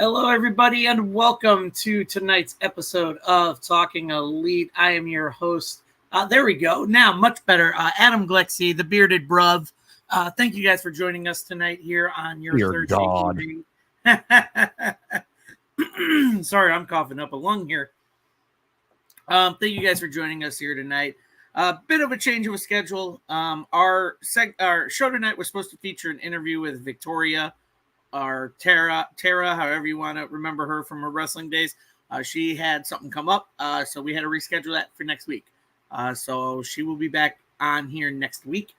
Hello, everybody, and welcome to tonight's episode of Talking Elite. I am your host. There we go. Now, much better. Adam Glexy, the bearded bruv. Thank you guys for joining us tonight here on your Thursday God. evening. Sorry, I'm coughing up a lung here. Thank you guys for joining us here tonight. Bit of a change of a schedule. Our show tonight was supposed to feature an interview with Victoria, or Tara, however you want to remember her from her wrestling days. She had something come up, so we had to reschedule that for next week. So she will be back on here next week.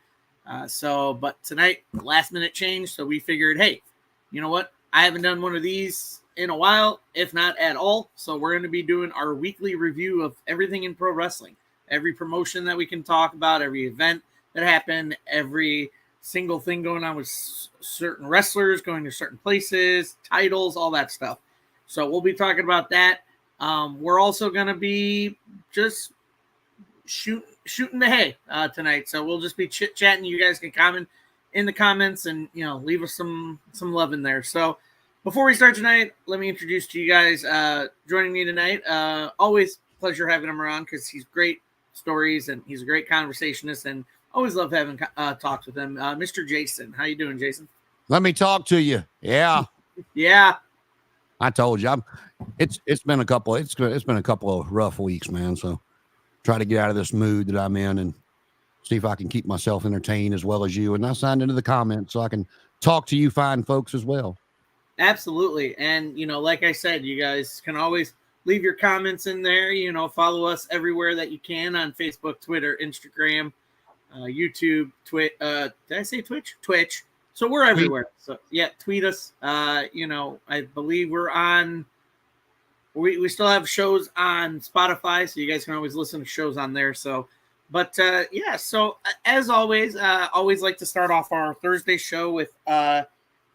But tonight, last minute change, so we figured, hey, you know what? I haven't done one of these in a while, if not at all. So we're going to be doing our weekly review of everything in pro wrestling, every promotion that we can talk about, every event that happened, every single thing going on with certain wrestlers going to certain places, titles, all that stuff. So we'll be talking about that. We're also going to be just shooting the hay tonight. So we'll just be chit-chatting. You guys can comment in the comments and, leave us some love in there. So before we start tonight, let me introduce to you guys joining me tonight. Always pleasure having him around because he's great stories and he's a great conversationist, and always love having talks with him. Mr. Jason, how you doing, Jason? Let me talk to you. Yeah. Yeah. I told you. It's been a couple of rough weeks, man. So try to get out of this mood that I'm in and see if I can keep myself entertained as well as you. And I signed into the comments so I can talk to you fine folks as well. Absolutely. And, like I said, you guys can always leave your comments in there. Follow us everywhere that you can on Facebook, Twitter, Instagram, YouTube, Twitch. Did I say Twitch? Twitch. So we're everywhere. So yeah, tweet us. I believe we're on. We still have shows on Spotify, so you guys can always listen to shows on there. So, but yeah. So as always, always like to start off our Thursday show with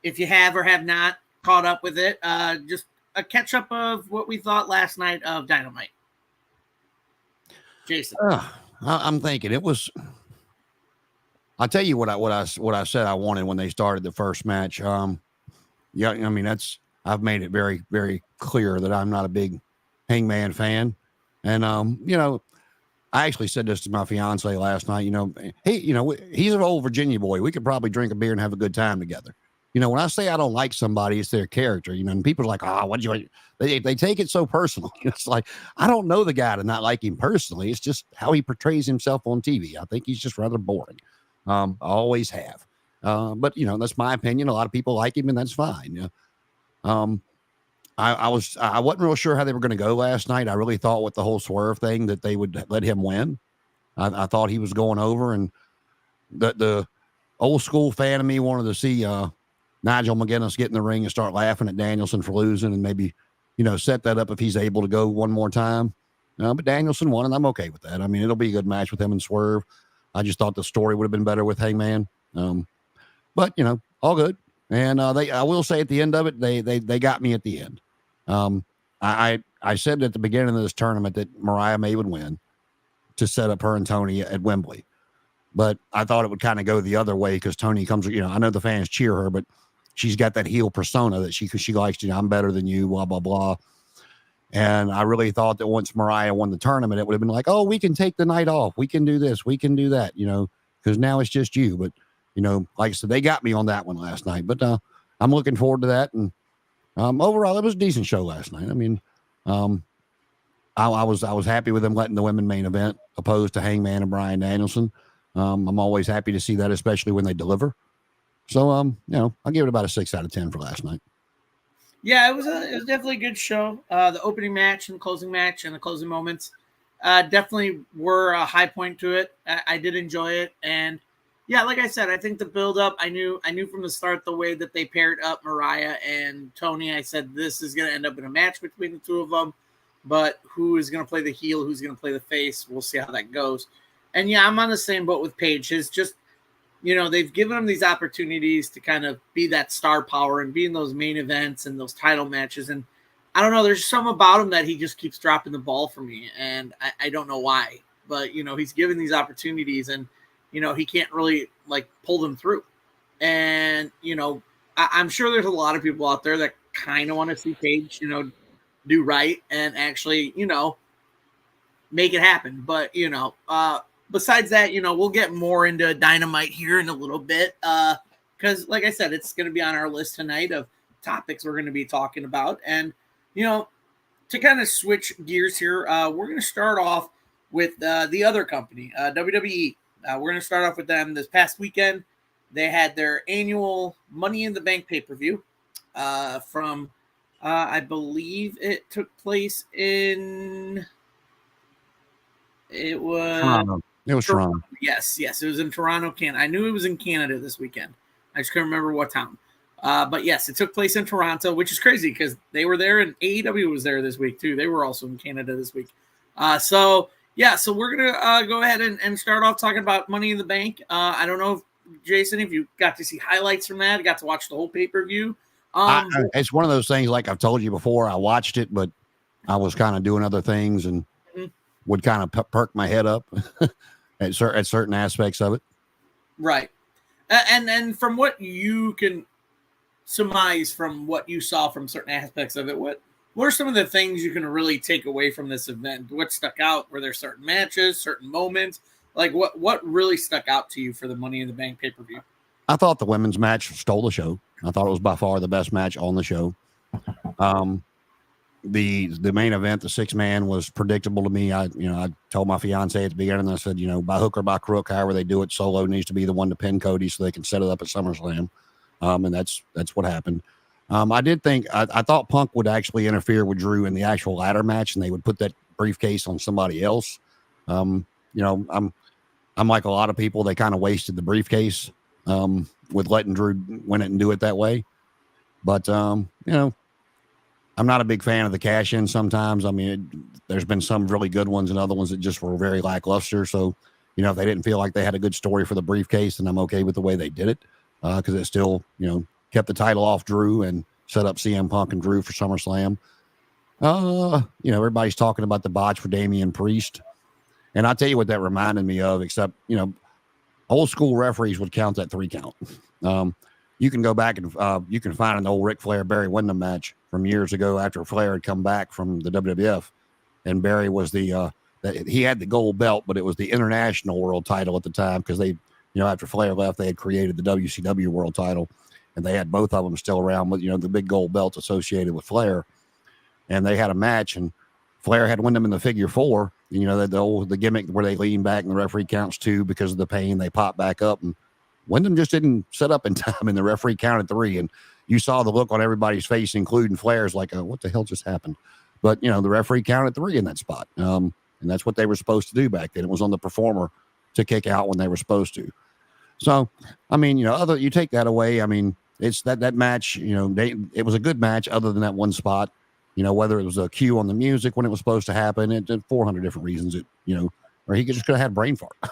if you have or have not caught up with it, just a catch up of what we thought last night of Dynamite. Jason, I'm thinking it was. I'll tell you what I said I wanted when they started the first match. Yeah, I mean I've made it very, very clear that I'm not a big Hangman fan, and I actually said this to my fiance last night. He's an old Virginia boy. We could probably drink a beer and have a good time together. When I say I don't like somebody, it's their character. And people are like, what'd you? They take it so personal. It's like I don't know the guy to not like him personally. It's just how he portrays himself on TV. I think he's just rather boring. I always have. But that's my opinion. A lot of people like him, and that's fine. I wasn't real sure how they were going to go last night. I really thought with the whole Swerve thing that they would let him win. I thought he was going over, and the old school fan of me wanted to see Nigel McGuinness get in the ring and start laughing at Danielson for losing, and maybe set that up if he's able to go one more time. But Danielson won, and I'm okay with that. I mean, it'll be a good match with him and Swerve. I just thought the story would have been better with Hangman. But all good. And I will say at the end of it, they got me at the end. I said at the beginning of this tournament that Mariah May would win to set up her and Tony at Wembley. But I thought it would kind of go the other way because Tony comes, I know the fans cheer her, but she's got that heel persona that she likes, I'm better than you, blah, blah, blah. And I really thought that once Mariah won the tournament, it would have been like, oh, we can take the night off. We can do this. We can do that, because now it's just you. But, like I said, they got me on that one last night. But I'm looking forward to that. And overall, it was a decent show last night. I mean, I was happy with them letting the women main event opposed to Hangman and Bryan Danielson. I'm always happy to see that, especially when they deliver. So, I'll give it about a 6 out of 10 for last night. Yeah, it was definitely a good show. The opening match and the closing match and the closing moments definitely were a high point to it. I did enjoy it, and yeah, like I said, I think the build up. I knew from the start the way that they paired up Mariah and Tony. I said this is going to end up in a match between the two of them, but who is going to play the heel? Who's going to play the face? We'll see how that goes. And yeah, I'm on the same boat with Paige. It's just they've given him these opportunities to kind of be that star power and be in those main events and those title matches. And I don't know, there's something about him that he just keeps dropping the ball for me. And I don't know why, but, he's given these opportunities and, he can't really pull them through. And, I'm sure there's a lot of people out there that kind of want to see Paige, do right and actually, make it happen. But, besides that, we'll get more into Dynamite here in a little bit. Because, like I said, it's going to be on our list tonight of topics we're going to be talking about. And, to kind of switch gears here, we're going to start off with the other company, WWE. We're going to start off with them this past weekend. They had their annual Money in the Bank pay-per-view from, I believe it took place in... It was Toronto. It was Toronto. Yes, it was in Toronto, Canada. I knew it was in Canada this weekend. I just couldn't remember what town. But yes, it took place in Toronto, which is crazy because they were there and AEW was there this week too. They were also in Canada this week. So we're gonna go ahead and start off talking about Money in the Bank. I don't know, Jason, if you got to see highlights from that, got to watch the whole pay-per-view. It's one of those things, like I've told you before, I watched it, but I was kind of doing other things and would kind of perk my head up at certain aspects of it. Right. And from what you can surmise from what you saw from certain aspects of it, what are some of the things you can really take away from this event? What stuck out? Were there certain matches, certain moments? Like what really stuck out to you for the Money in the Bank pay-per-view? I thought the women's match stole the show. I thought it was by far the best match on the show. The main event, the 6-man, was predictable to me. I told my fiance at the beginning, I said, by hook or by crook, however they do it, Solo needs to be the one to pin Cody so they can set it up at SummerSlam. And that's what happened. I thought Punk would actually interfere with Drew in the actual ladder match, and they would put that briefcase on somebody else. I'm like a lot of people. They kind of wasted the briefcase with letting Drew win it and do it that way. But I'm not a big fan of the cash in sometimes. I mean, there's been some really good ones and other ones that just were very lackluster. So, if they didn't feel like they had a good story for the briefcase, then I'm okay with the way they did it because it still, kept the title off Drew and set up CM Punk and Drew for SummerSlam. Everybody's talking about the botch for Damian Priest. And I'll tell you what that reminded me of, except, old school referees would count that 3 count. You can go back and you can find an old Ric Flair Barry Windham match from years ago after Flair had come back from the WWF, and Barry was he had the gold belt, but it was the international world title at the time because they, after Flair left, they had created the WCW world title, and they had both of them still around with the big gold belts associated with Flair, and they had a match, and Flair had Windham in the figure 4. The gimmick where they lean back and the referee counts 2 because of the pain, they pop back up, and Windham just didn't set up in time, and the referee counted 3. And you saw the look on everybody's face, including Flair's, like, what the hell just happened? But, the referee counted 3 in that spot. And that's what they were supposed to do back then. It was on the performer to kick out when they were supposed to. So, I mean, you take that away. I mean, it's that match, it was a good match other than that one spot, whether it was a cue on the music when it was supposed to happen, it did 400 different reasons, or he just could have had brain fart. I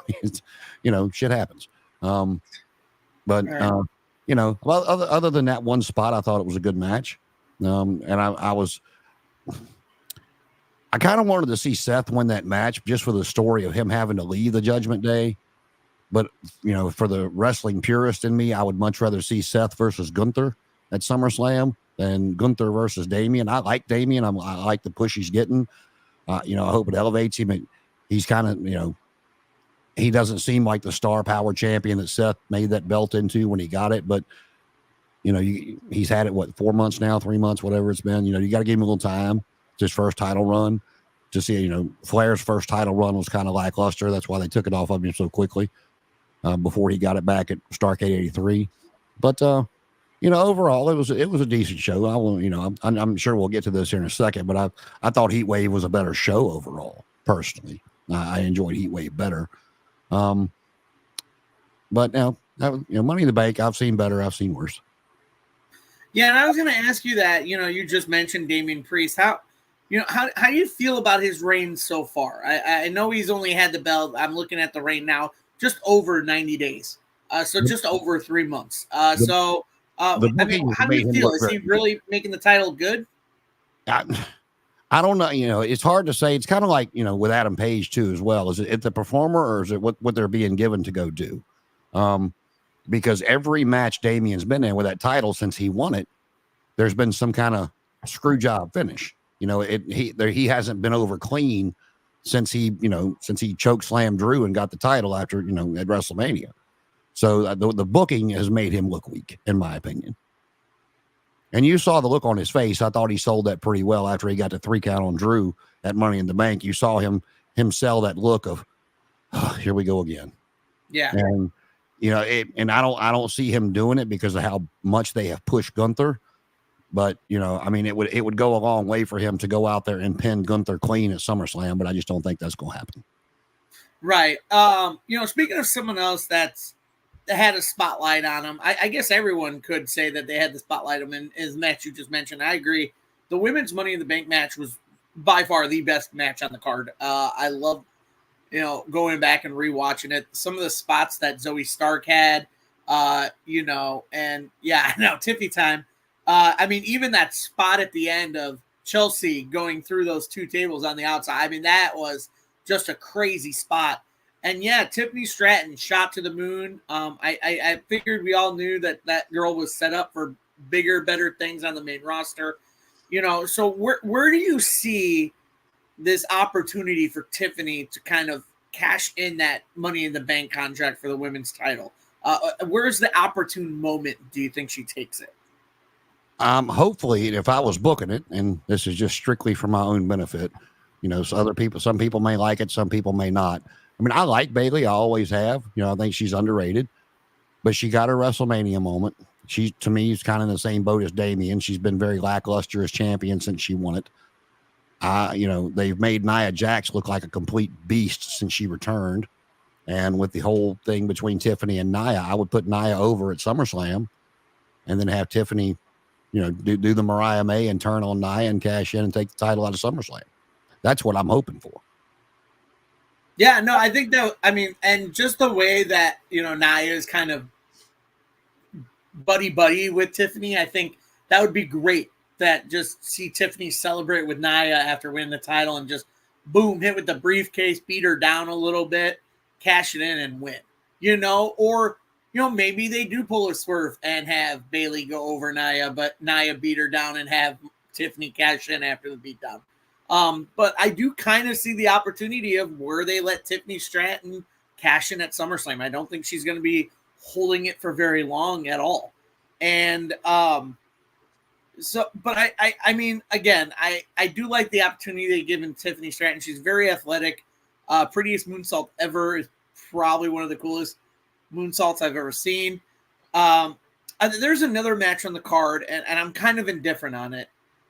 mean, shit happens. Well, other than that one spot, I thought it was a good match. And I kind of wanted to see Seth win that match just for the story of him having to leave the Judgment Day. But, for the wrestling purist in me, I would much rather see Seth versus Gunther at SummerSlam than Gunther versus Damian. I like Damian. I like the push he's getting. I hope it elevates him. He's kind of, he doesn't seem like the star power champion that Seth made that belt into when he got it. But, he's had it, 4 months now, 3 months, whatever it's been. You got to give him a little time. It's his first title run. To see, Flair's first title run was kind of lackluster. That's why they took it off of him so quickly before he got it back at Starrcade 83. But, overall, it was a decent show. I'm sure we'll get to this here in a second, but I thought Heat Wave was a better show overall, personally. I enjoyed Heat Wave better. But now, Money in the Bank, I've seen better, I've seen worse. Yeah, and I was going to ask you that. You just mentioned Damian Priest. How do you feel about his reign so far? I know he's only had the belt. I'm looking at the reign now, just over 90 days. So just over 3 months. How do you feel? Is he really making the title good? I don't know. It's hard to say. It's kind of like, with Adam Page too, as well. Is it the performer or is it what they're being given to go do? Because every match Damian's been in with that title since he won it, there's been some kind of screw job finish. He hasn't been over clean since he choke slammed Drew and got the title after, at WrestleMania. So the booking has made him look weak, in my opinion. And you saw the look on his face. I thought he sold that pretty well after he got the 3 count on Drew at Money in the Bank. You saw him sell that look of, oh, here we go again. Yeah. And and I don't see him doing it because of how much they have pushed Gunther. But it would go a long way for him to go out there and pin Gunther clean at SummerSlam. But I just don't think that's going to happen. Right. Speaking of someone else that had a spotlight on him, I guess everyone could say that they had the spotlight on him in his match you just mentioned. I agree. The women's Money in the Bank match was by far the best match on the card. I love, going back and rewatching it. Some of the spots that Zoe Stark had, and yeah, no, Tiffy time. Even that spot at the end of Chelsea going through those 2 tables on the outside, that was just a crazy spot. And yeah, Tiffany Stratton shot to the moon. I figured we all knew that girl was set up for bigger, better things on the main roster. So where do you see this opportunity for Tiffany to kind of cash in that Money in the Bank contract for the women's title? Where's the opportune moment do you think she takes it? Hopefully, if I was booking it, and this is just strictly for my own benefit, so some people may like it, some people may not. I like Bayley. I always have. I think she's underrated, but she got her WrestleMania moment. She, to me, is kind of in the same boat as Damian. She's been very lackluster as champion since she won it. They've made Nia Jax look like a complete beast since she returned. And with the whole thing between Tiffany and Nia, I would put Nia over at SummerSlam and then have Tiffany, do the Mariah May and turn on Nia and cash in and take the title out of SummerSlam. That's what I'm hoping for. Yeah, no, I think that, and just the way that, Nia is kind of buddy with Tiffany, I think that would be great. That just see Tiffany celebrate with Nia after winning the title and just boom, hit with the briefcase, beat her down a little bit, cash it in and win, or, maybe they do pull a swerve and have Bayley go over Nia, but Nia beat her down and have Tiffany cash in after the beatdown. But I do kind of see the opportunity of where they let Tiffany Stratton cash in at SummerSlam. I don't think she's going to be holding it for very long at all. And, but I do like the opportunity they've given Tiffany Stratton. She's very athletic. Prettiest moonsault ever is probably one of the coolest moonsaults I've ever seen. There's another match on the card, and I'm kind of indifferent on it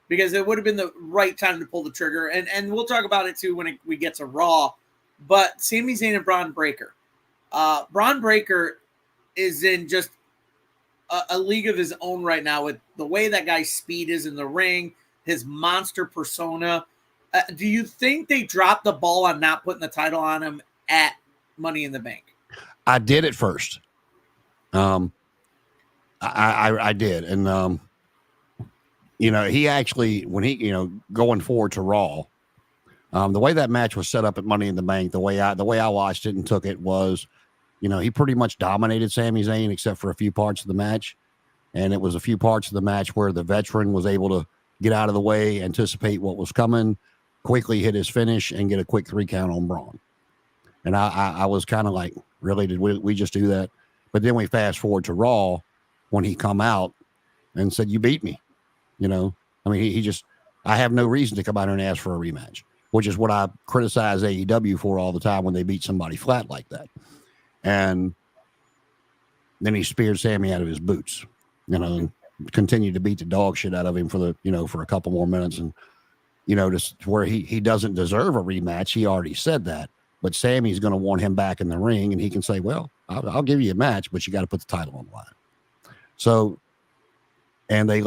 because it would have been the right time to pull the trigger. And we'll talk about it too when we get to Raw. But Sami Zayn and Braun Breaker. Braun Breaker is in just a league of his own right now with the way that guy's speed is in the ring, his monster persona. Do you think they dropped the ball on not putting the title on him at Money in the Bank? I did at first. I did. And, he actually, when he, going forward to Raw, the way that match was set up at Money in the Bank, the way I watched it and took it was, he pretty much dominated Sami Zayn except for a few parts of the match. And it was a few parts of the match where the veteran was able to get out of the way, anticipate what was coming, quickly hit his finish, and get a quick 3 count on Braun. And I was kind of like, really, did we just do that? But then we fast forward to Raw when he come out and said, you beat me. He just, I have no reason to come out here and ask for a rematch, which is what I criticize AEW for all the time when they beat somebody flat like that. And then he speared Sammy out of his boots, and continued to beat the dog shit out of him for for a couple more minutes. And, just where he doesn't deserve a rematch. He already said that, but Sammy's going to want him back in the ring, and he can say, well, I'll give you a match, but you got to put the title on the line. So, and they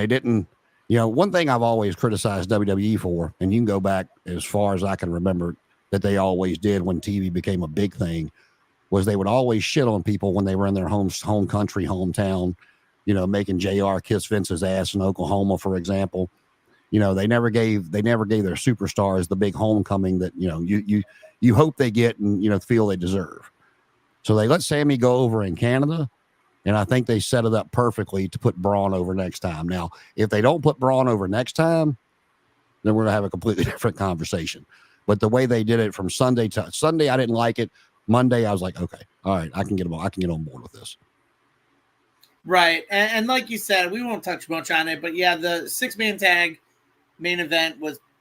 didn't, one thing I've always criticized WWE for, and you can go back as far as I can remember that they always did when TV became a big thing, was they would always shit on people when they were in their home country, hometown, making JR kiss Vince's ass in Oklahoma, for example. They never gave their superstars the big homecoming that, you hope they get and, feel they deserve. So they let Sammy go over in Canada, And I think they set it up perfectly to put Braun over next time. Now, if they don't put Braun over next time, then we're going to have a completely different conversation. But the way they did it from Sunday to Sunday, I didn't like it. Monday, I was like, okay, all right, I can get on board with this. Right. And like you said, we won't touch much on it, but yeah, the 6-man tag main event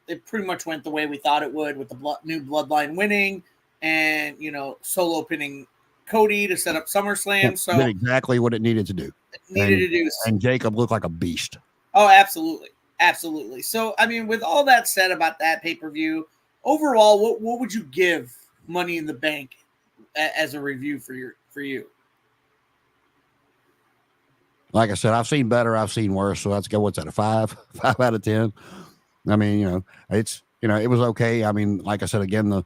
it pretty much went the way we thought it would, with the new Bloodline winning and, Solo pinning Cody to set up SummerSlam. So did exactly what it needed to do. And Jacob looked like a beast. Oh, absolutely. Absolutely. So, I mean, with all that said about that pay-per-view, overall, what would you give Money in the Bank as a review for you? Like I said, I've seen better, I've seen worse. So let's go. What's that? A 5 out of 10. I mean, it was okay. I mean, like I said, again,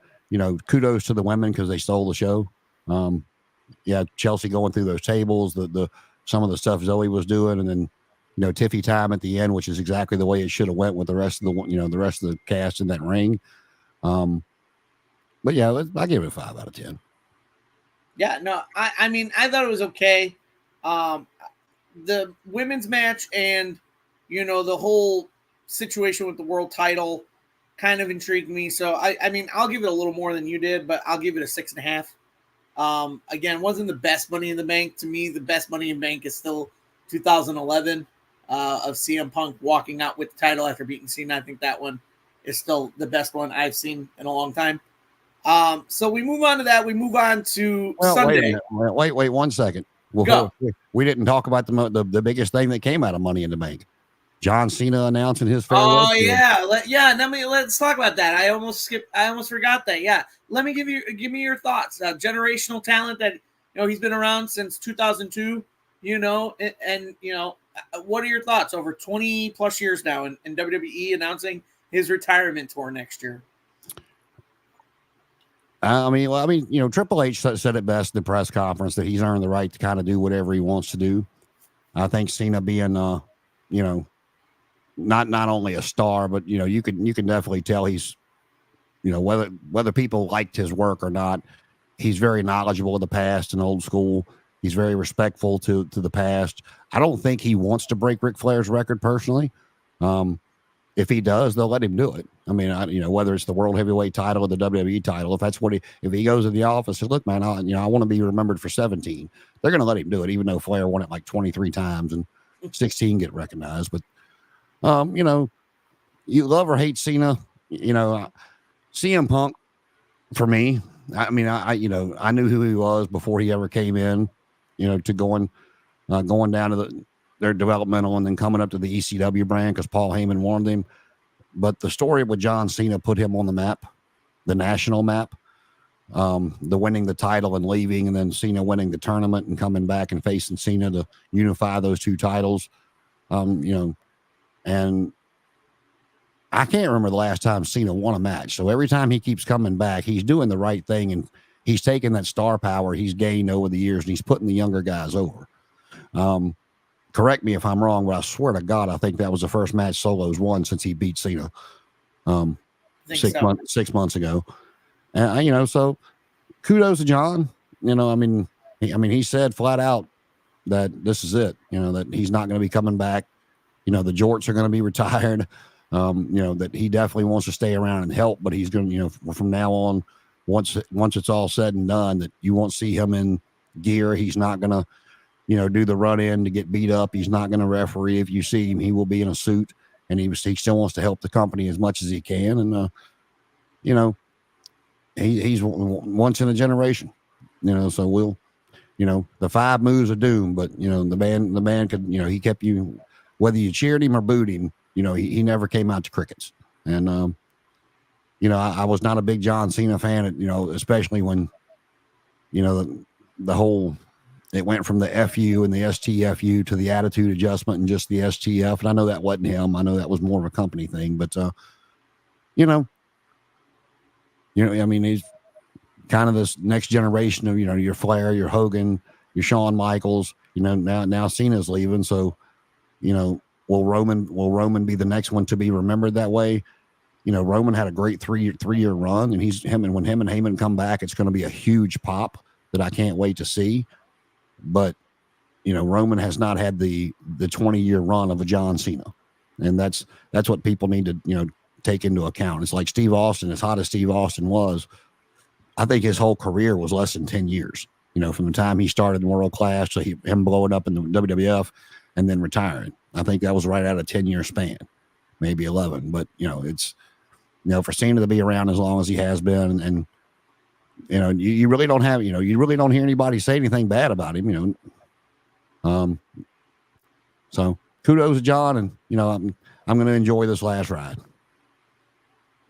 kudos to the women because they stole the show. Chelsea going through those tables, the some of the stuff Zoe was doing, and then Tiffy time at the end, which is exactly the way it should have went with the rest of the cast in that ring. But yeah, I give it a 5 out of 10. Yeah, no, I mean, I thought it was okay. The women's match and the whole situation with the world title kind of intrigued me. So I mean, I'll give it a little more than you did, but I'll give it a 6.5. Again, wasn't the best Money in the Bank. To me, the best Money in the Bank is still 2011 of CM Punk walking out with the title after beating Cena. I think that one is still the best one I've seen in a long time. So we move on to that. We move on to Sunday. Wait 1 second. We didn't talk about the biggest thing that came out of Money in the Bank. John Cena announcing his farewell. Oh yeah, let's talk about that. I almost forgot that. Yeah, give me your thoughts. Generational talent that he's been around since 2002. And what are your thoughts over 20 plus years now in WWE announcing his retirement tour next year? Triple H said it best in the press conference that he's earned the right to kind of do whatever he wants to do. I think Cena being, not only a star, but you can definitely tell he's, whether people liked his work or not, he's very knowledgeable of the past and old school. He's very respectful to the past. I don't think he wants to break Ric Flair's record personally. If he does, they'll let him do it. I mean, whether it's the world heavyweight title or the WWE title, if he goes to the office and look, man, I want to be remembered for 17, they're going to let him do it, even though Flair won it like 23 times and 16 get recognized. But, you love or hate Cena, CM Punk for me, I mean, I knew who he was before he ever came in, to going down to their developmental and then coming up to the ECW brand because Paul Heyman warned him. But the story with John Cena put him on the map, the national map, the winning the title and leaving, and then Cena winning the tournament and coming back and facing Cena to unify those two titles. And I can't remember the last time Cena won a match. So every time he keeps coming back, he's doing the right thing. And he's taking that star power he's gained over the years and he's putting the younger guys over. Correct me if I'm wrong, but I swear to God, I think that was the first match Solo's won since he beat Cena 6 months ago. And, so kudos to John. He said flat out that this is it, that he's not going to be coming back. The Jorts are going to be retired. That he definitely wants to stay around and help, but he's going to, from now on, once it's all said and done, that you won't see him in gear. He's not going to, do the run in to get beat up. He's not going to referee. If you see him, he will be in a suit, and he still wants to help the company as much as he can. And, he's once in a generation, so we'll, the 5 moves of doom, but, the man could, he kept you, whether you cheered him or booed him, he never came out to crickets. And, I was not a big John Cena fan, especially when, the whole, it went from the FU and the STFU to the attitude adjustment and just the STF. And I know that wasn't him. I know that was more of a company thing, but, he's kind of this next generation of, your Flair, your Hogan, your Shawn Michaels, now Cena's leaving. So, will Roman be the next one to be remembered that way? Roman had a great three-year run, and when him and Heyman come back, it's going to be a huge pop that I can't wait to see. But, Roman has not had the 20-year run of a John Cena, and that's what people need to take into account. It's like Steve Austin, as hot as Steve Austin was, I think his whole career was less than 10 years. From the time he started in world class to him blowing up in the WWF and then retiring. I think that was right out of a 10-year span, maybe 11. But it's for Cena to be around as long as he has been, and you really don't have you really don't hear anybody say anything bad about him. So kudos to John, and I'm going to enjoy this last ride.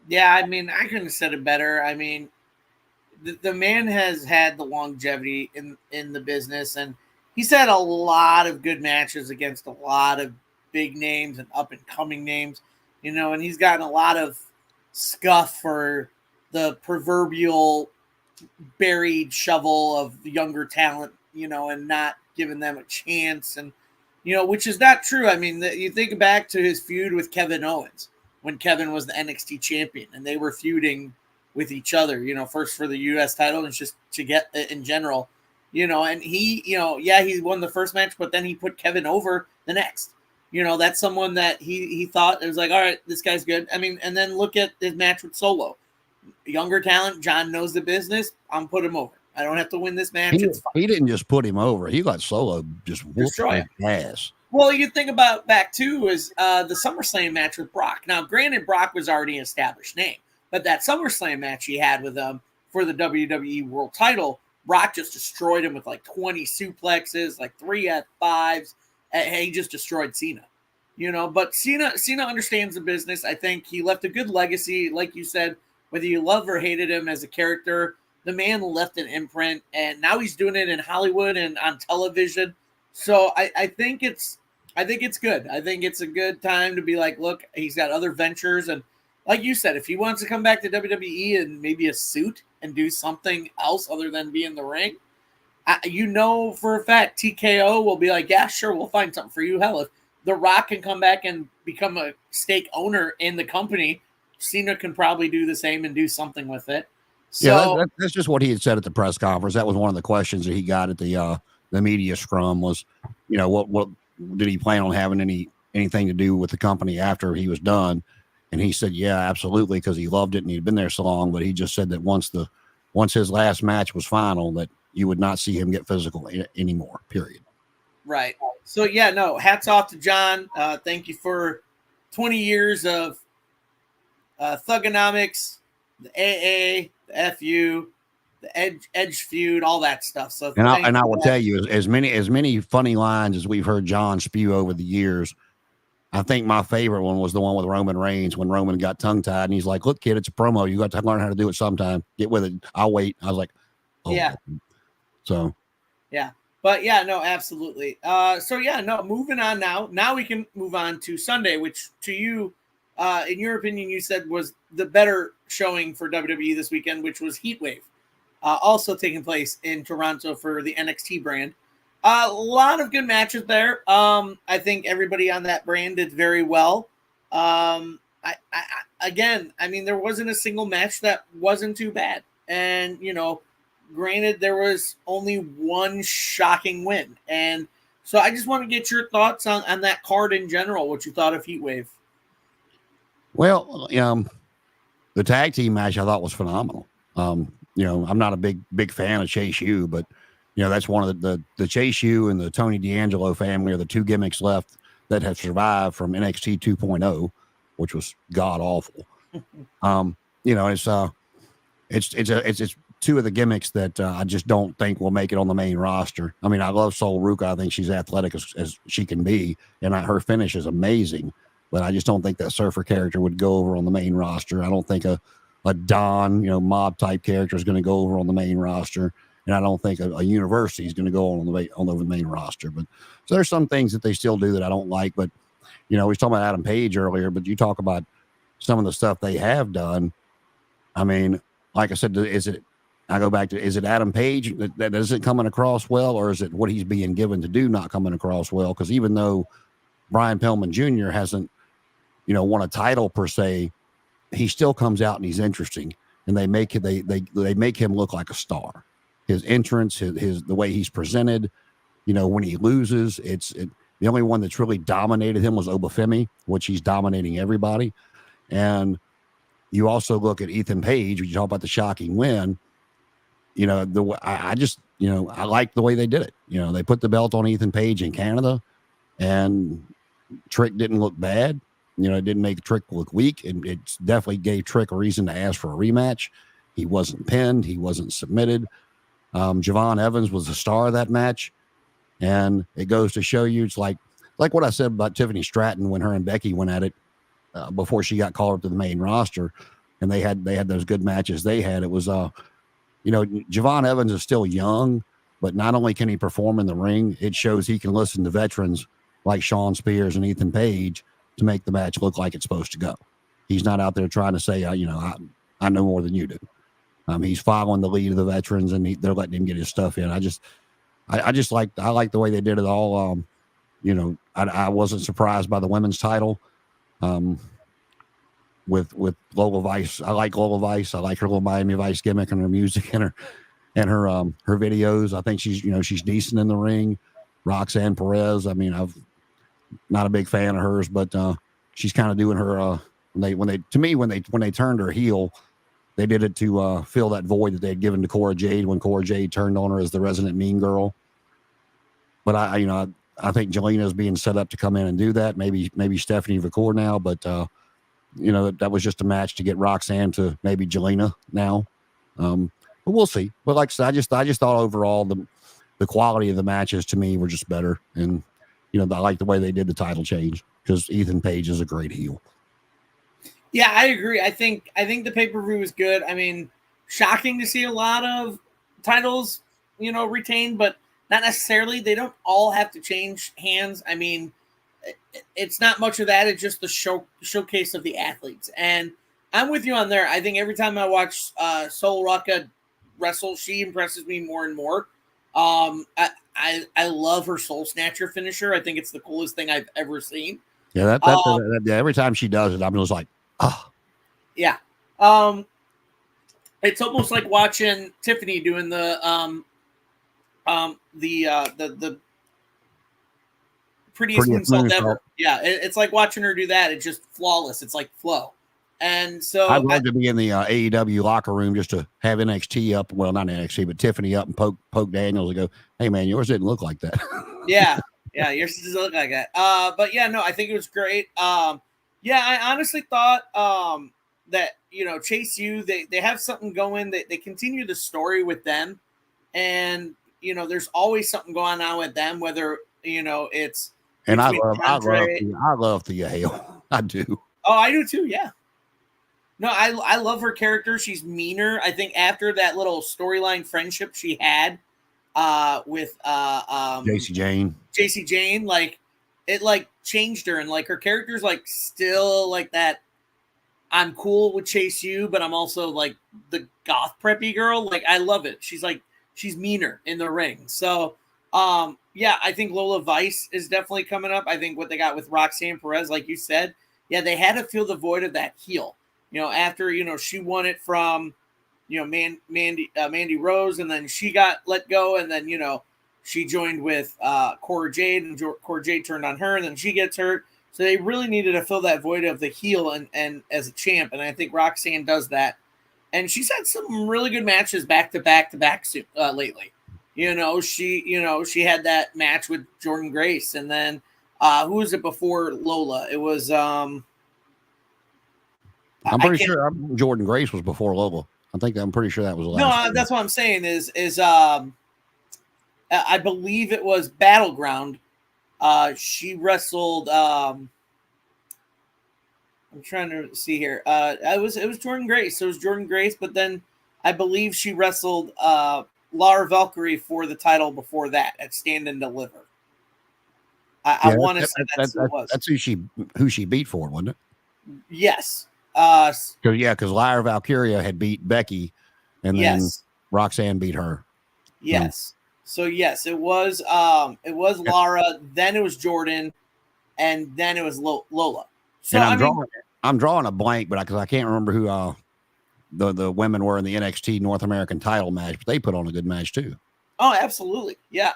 Yeah, I mean, I couldn't have said it better. I mean, the man has had the longevity in the business, and he's had a lot of good matches against a lot of big names and up and coming names, and he's gotten a lot of scuff for the proverbial buried shovel of the younger talent, and not giving them a chance, and which is not true. I mean, you think back to his feud with Kevin Owens when Kevin was the NXT champion, and they were feuding with each other, first for the U.S. title and just to get in general, and he, he won the first match, but then he put Kevin over the next. That's someone that he thought it was like, all right, this guy's good. I mean, and then look at his match with Solo. Younger talent, John knows the business. I'm put him over. I don't have to win this match. He didn't just put him over. He let Solo just whoop his ass. Well, you think about back too is the SummerSlam match with Brock. Now, granted, Brock was already an established name, but that SummerSlam match he had with him for the WWE World Title, Brock just destroyed him with like 20 suplexes, like 3 F5s. And he just destroyed Cena. But Cena understands the business. I think he left a good legacy, like you said. Whether you love or hated him as a character, the man left an imprint, and now he's doing it in Hollywood and on television. So I think it's good. I think it's a good time to be like, look, he's got other ventures, and like you said, if he wants to come back to WWE and maybe a suit and do something else other than be in the ring, for a fact TKO will be like, yeah, sure, we'll find something for you. Hell, if The Rock can come back and become a stake owner in the company, Cena can probably do the same and do something with it. So that's just what he had said at the press conference. That was one of the questions that he got at the media scrum was, what did he plan on having anything to do with the company after he was done? And he said, yeah, absolutely, because he loved it and he'd been there so long. But he just said that once his last match was final, that you would not see him get physical anymore, period. Right. So, yeah, no, hats off to John. Thank you for 20 years of Thugonomics, the AA, the FU, the Edge feud, all that stuff. So, I will tell you, as many funny lines as we've heard John spew over the years, I think my favorite one was the one with Roman Reigns when Roman got tongue tied and he's like, "Look, kid, it's a promo. You got to learn how to do it sometime. Get with it. I'll wait." I was like, "Oh, yeah." So, yeah, but yeah, no, absolutely. Moving on now. Now we can move on to Sunday, which to you, in your opinion, you said was the better showing for WWE this weekend, which was Heatwave, also taking place in Toronto for the NXT brand. A lot of good matches there. I think everybody on that brand did very well. There wasn't a single match that wasn't too bad. And, granted, there was only one shocking win. And so I just want to get your thoughts on that card in general, what you thought of Heatwave. Well, the tag team match I thought was phenomenal. I'm not a big fan of Chase U, but that's one of the Chase U and the Tony D'Angelo family are the two gimmicks left that have survived from NXT 2.0, which was god awful. It's two of the gimmicks that I just don't think will make it on the main roster. I mean, I love Sol Ruka. I think she's athletic as she can be, and her finish is amazing. But I just don't think that Surfer character would go over on the main roster. I don't think a Don, mob type character is going to go over on the main roster. And I don't think a university is going to go on the main roster. But so there's some things that they still do that I don't like. But, we was talking about Adam Page earlier, but you talk about some of the stuff they have done. I mean, like I said, is it Adam Page that isn't coming across well, or is it what he's being given to do not coming across well? Because even though Brian Pillman Jr. hasn't, won a title per se, he still comes out and he's interesting, and they make him look like a star. His entrance, his the way he's presented, when he loses, the only one that's really dominated him was Obafemi, which he's dominating everybody. And you also look at Ethan Page, when you talk about the shocking win. I just, I like the way they did it. They put the belt on Ethan Page in Canada, and Trick didn't look bad. It didn't make Trick look weak, and it definitely gave Trick a reason to ask for a rematch. He wasn't pinned. He wasn't submitted. Javon Evans was the star of that match. And it goes to show you, it's like what I said about Tiffany Stratton when her and Becky went at it before she got called up to the main roster, and they had those good matches they had. It was, Javon Evans is still young, but not only can he perform in the ring, it shows he can listen to veterans like Shawn Spears and Ethan Page to make the match look like it's supposed to go. He's not out there trying to say, I know more than you do. He's following the lead of the veterans, and they're letting him get his stuff in. I like the way they did it all. I wasn't surprised by the women's title. With Lola Vice, I like Lola Vice. I like her little Miami Vice gimmick and her music and her videos. I think she's decent in the ring. Roxanne Perez. I mean, I've not a big fan of hers, but she's kind of doing her. When they turned her heel, they did it to fill that void that they had given to Cora Jade when Cora Jade turned on her as the resident mean girl. But I think Jelena is being set up to come in and do that. Maybe Stephanie Vacour now, but that was just a match to get Roxanne to maybe Jelena now. But we'll see. But like I said, I just thought overall the quality of the matches to me were just better, and I like the way they did the title change because Ethan Page is a great heel. Yeah, I agree. I think the pay-per-view was good. I mean, shocking to see a lot of titles, retained, but not necessarily. They don't all have to change hands. I mean, it's not much of that. It's just the showcase of the athletes. And I'm with you on there. I think every time I watch Sol Ruca wrestle, she impresses me more and more. I love her Soul Snatcher finisher. I think it's the coolest thing I've ever seen. Yeah, every time she does it, I'm just like, oh. Yeah. It's almost like watching Tiffany doing the prettiest insult ever. Yeah, it's like watching her do that. It's just flawless. It's like flow. And so I'd love to be in the AEW locker room just to have NXT up. Well, not NXT, but Tiffany up and poke Daniels and go, "Hey, man, yours didn't look like that." Yeah, yours doesn't look like that. But yeah, no, I think it was great. Yeah, I honestly thought that Chase U, they have something going. They continue the story with them, and there's always something going on with them. Whether it's and I love Thea Hale. I do. Oh, I do too. Yeah. No, I love her character. She's meaner. I think after that little storyline friendship she had with JC Jane, like it changed her, and her character's still like that. I'm cool with Chase U, but I'm also the goth preppy girl. I love it. She's meaner in the ring. So yeah, I think Lola Vice is definitely coming up. I think what they got with Roxanne Perez, like you said, yeah, they had to fill the void of that heel. After she won it from Mandy Rose, and then she got let go, and then she joined with Cora Jade, and Cora Jade turned on her, and then she gets hurt. So they really needed to fill that void of the heel and as a champ, and I think Roxanne does that. And she's had some really good matches back to back lately. She had that match with Jordynne Grace, and then who was it before Lola? It was I'm pretty sure Jordynne Grace was before Lola. I'm pretty sure that was the last. No, that's what I'm saying is I believe it was Battleground. She wrestled. I'm trying to see here. It was Jordynne Grace. So it was Jordynne Grace, but then I believe she wrestled Laura Valkyrie for the title before that at Stand and Deliver. I want to say that's who it was. That's who she beat for, wasn't it? Yes. Because Lyra Valkyria had beat Becky, and then Roxanne beat her. Yes. So yes, it was Lara, then it was Jordynne, and then it was Lola. So I'm drawing a blank, but because I can't remember who the women were in the NXT North American title match, but they put on a good match too. Oh, absolutely. Yeah.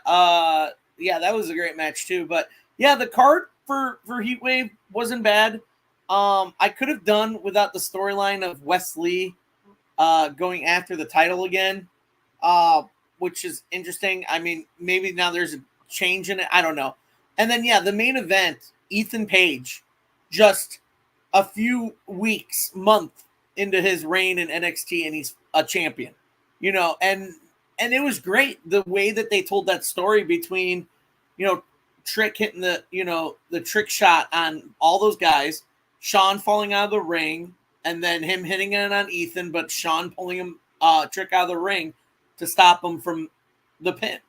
that was a great match too. But yeah, the card for Heatwave wasn't bad. I could have done without the storyline of Wes Lee going after the title again, which is interesting. I mean, maybe now there's a change in it. I don't know. And then, yeah, the main event, Ethan Page, just a few weeks, month into his reign in NXT, and he's a champion, and it was great the way that they told that story between, Trick hitting the trick shot on all those guys, Sean falling out of the ring, and then him hitting it on Ethan, but Sean pulling him Trick out of the ring to stop him from the pin.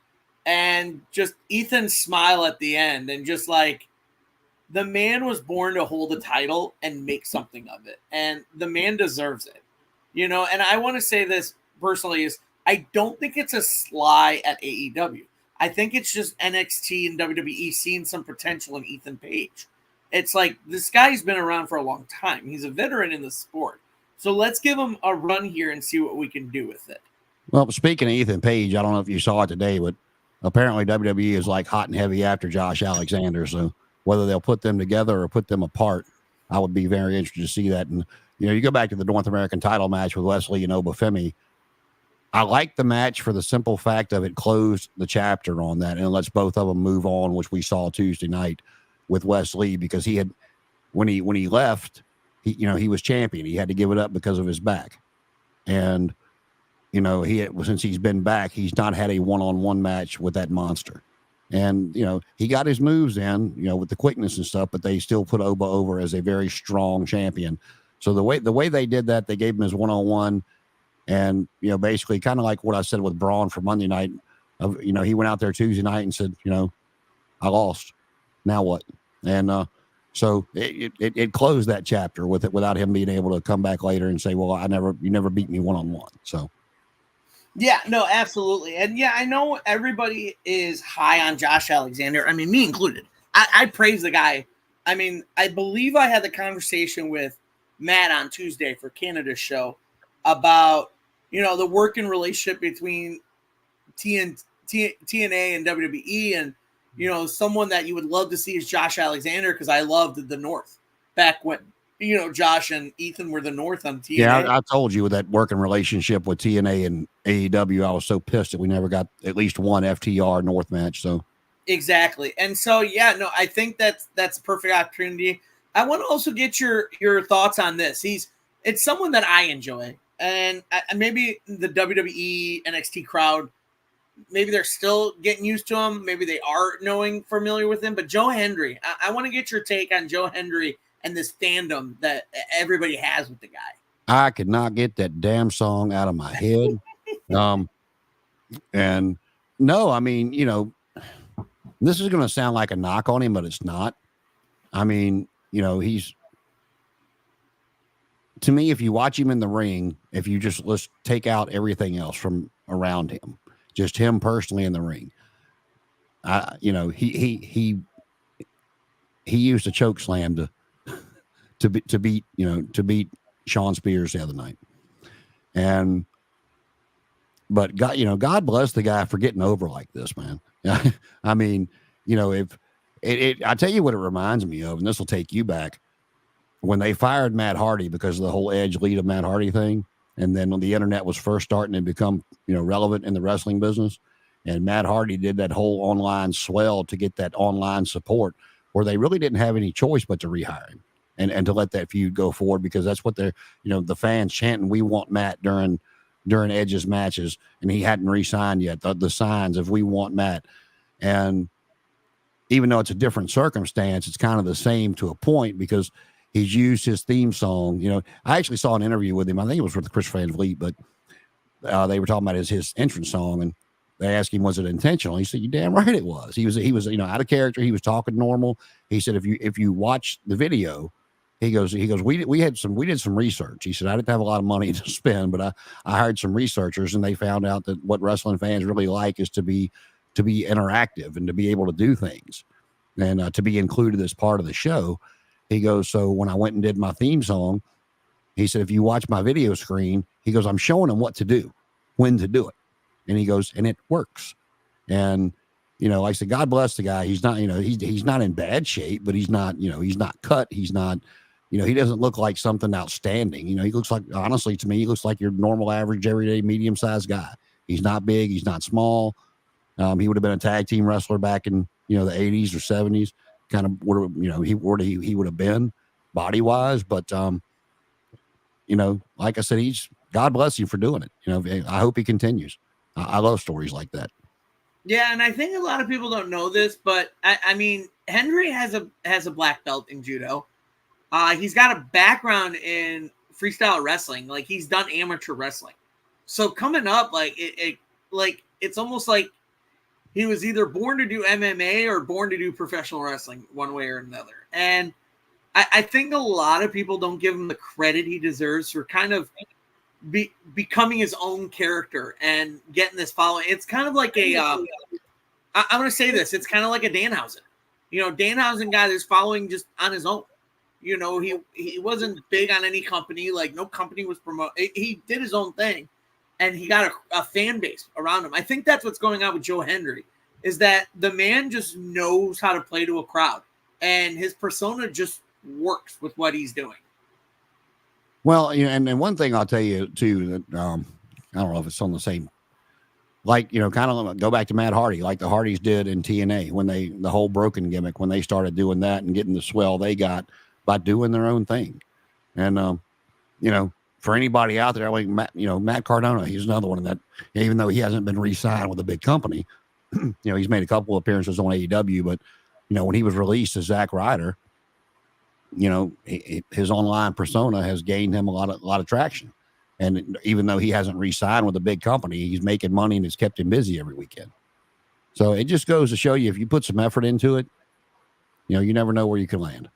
And just Ethan's smile at the end, and just like, the man was born to hold a title and make something of it. And the man deserves it. And I want to say this personally is I don't think it's a sly at AEW. I think it's just NXT and WWE seeing some potential in Ethan Page. It's like, this guy's been around for a long time. He's a veteran in the sport. So let's give him a run here and see what we can do with it. Well, speaking of Ethan Page, I don't know if you saw it today, but apparently WWE is like hot and heavy after Josh Alexander. So whether they'll put them together or put them apart, I would be very interested to see that. And, you go back to the North American title match with Wes Lee and Obafemi. I like the match for the simple fact of it closed the chapter on that and lets both of them move on, which we saw Tuesday night with Wes Lee, because he had, when he left, he was champion. He had to give it up because of his back. And, since he's been back, he's not had a one-on-one match with that monster. And, he got his moves in, with the quickness and stuff, but they still put Oba over as a very strong champion. So the way they did that, they gave him his one-on-one. And, basically kind of like what I said with Braun for Monday night, he went out there Tuesday night and said, I lost. Now what? And so it closed that chapter with it without him being able to come back later and say, well, you never beat me one-on-one. So. Yeah, no, absolutely. And yeah, I know everybody is high on Josh Alexander. I mean, me included. I praise the guy. I mean, I believe I had the conversation with Matt on Tuesday for Canada's show about, the working relationship between TNA and WWE, and, someone that you would love to see is Josh Alexander, because I loved the North back when, Josh and Ethan were the North on TNA. Yeah, I told you with that working relationship with TNA and AEW, I was so pissed that we never got at least one FTR North match. So exactly. And so, yeah, no, I think that's a perfect opportunity. I want to also get your thoughts on this. It's someone that I enjoy, and maybe the WWE NXT crowd, maybe they're still getting used to him. Maybe they are familiar with him. But Joe Hendry, I want to get your take on Joe Hendry and this fandom that everybody has with the guy. I could not get that damn song out of my head. And no, I mean, this is going to sound like a knock on him, but it's not. I mean, to me, if you watch him in the ring, if you let's take out everything else from around him, just him personally in the ring, he used a choke slam to beat Shawn Spears the other night. But God bless the guy for getting over like this, man. I mean, if I tell you what it reminds me of, and this will take you back, when they fired Matt Hardy because of the whole Edge lead of Matt Hardy thing. And then when the internet was first starting to become, relevant in the wrestling business, and Matt Hardy did that whole online swell to get that online support, where they really didn't have any choice but to rehire him and to let that feud go forward, because that's what they're, the fans chanting, "We want Matt" during Edge's matches, and he hadn't re-signed yet. The signs of "We want Matt." And even though it's a different circumstance, it's kind of the same to a point, because he's used his theme song. I actually saw an interview with him. I think it was with Chris Van Vliet, but they were talking about his entrance song, and they asked him, was it intentional? He said, "You damn right it was." He was, out of character. He was talking normal. He said, if you watch the video, he goes, we did some research. He said, "I didn't have a lot of money to spend, but I hired some researchers, and they found out that what wrestling fans really like is to be interactive and to be able to do things, and to be included as part of the show." He goes, "So when I went and did my theme song," he said, "if you watch my video screen," he goes, "I'm showing them what to do, when to do it." And he goes, "And it works." And, like I said, God bless the guy. He's not, he's not in bad shape, but he's not, he's not cut. He's not, he doesn't look like something outstanding. He looks like, honestly, to me, he looks like your normal, average, everyday, medium-sized guy. He's not big. He's not small. He would have been a tag team wrestler back in, the 80s or 70s, kind of where, he would have been body-wise. But, like I said, God bless you for doing it. I hope he continues. I love stories like that. Yeah, and I think a lot of people don't know this, but I mean, Hendry has a black belt in judo. He's got a background in freestyle wrestling. Like, he's done amateur wrestling. So coming up, like it's almost like he was either born to do MMA or born to do professional wrestling, one way or another. And I think a lot of people don't give him the credit he deserves for kind of becoming his own character and getting this following. It's kind of like I'm going to say this. It's kind of like a Danhausen. Danhausen got his following just on his own. He wasn't big on any company. Like, no company was promoting. He did his own thing, and he got a fan base around him. I think that's what's going on with Joe Hendry, is that the man just knows how to play to a crowd, and his persona just works with what he's doing. Well, and one thing I'll tell you too, that I don't know if it's on the same, like, kind of go back to Matt Hardy, like the Hardys did in TNA when the whole broken gimmick, when they started doing that and getting the swell they got by doing their own thing. And, for anybody out there, like Matt Cardona, he's another one that, even though he hasn't been re-signed with a big company, he's made a couple of appearances on AEW, but, when he was released as Zack Ryder, his online persona has gained him a lot of traction. And even though he hasn't re-signed with a big company, he's making money and it's kept him busy every weekend. So it just goes to show you, if you put some effort into it, you never know where you can land.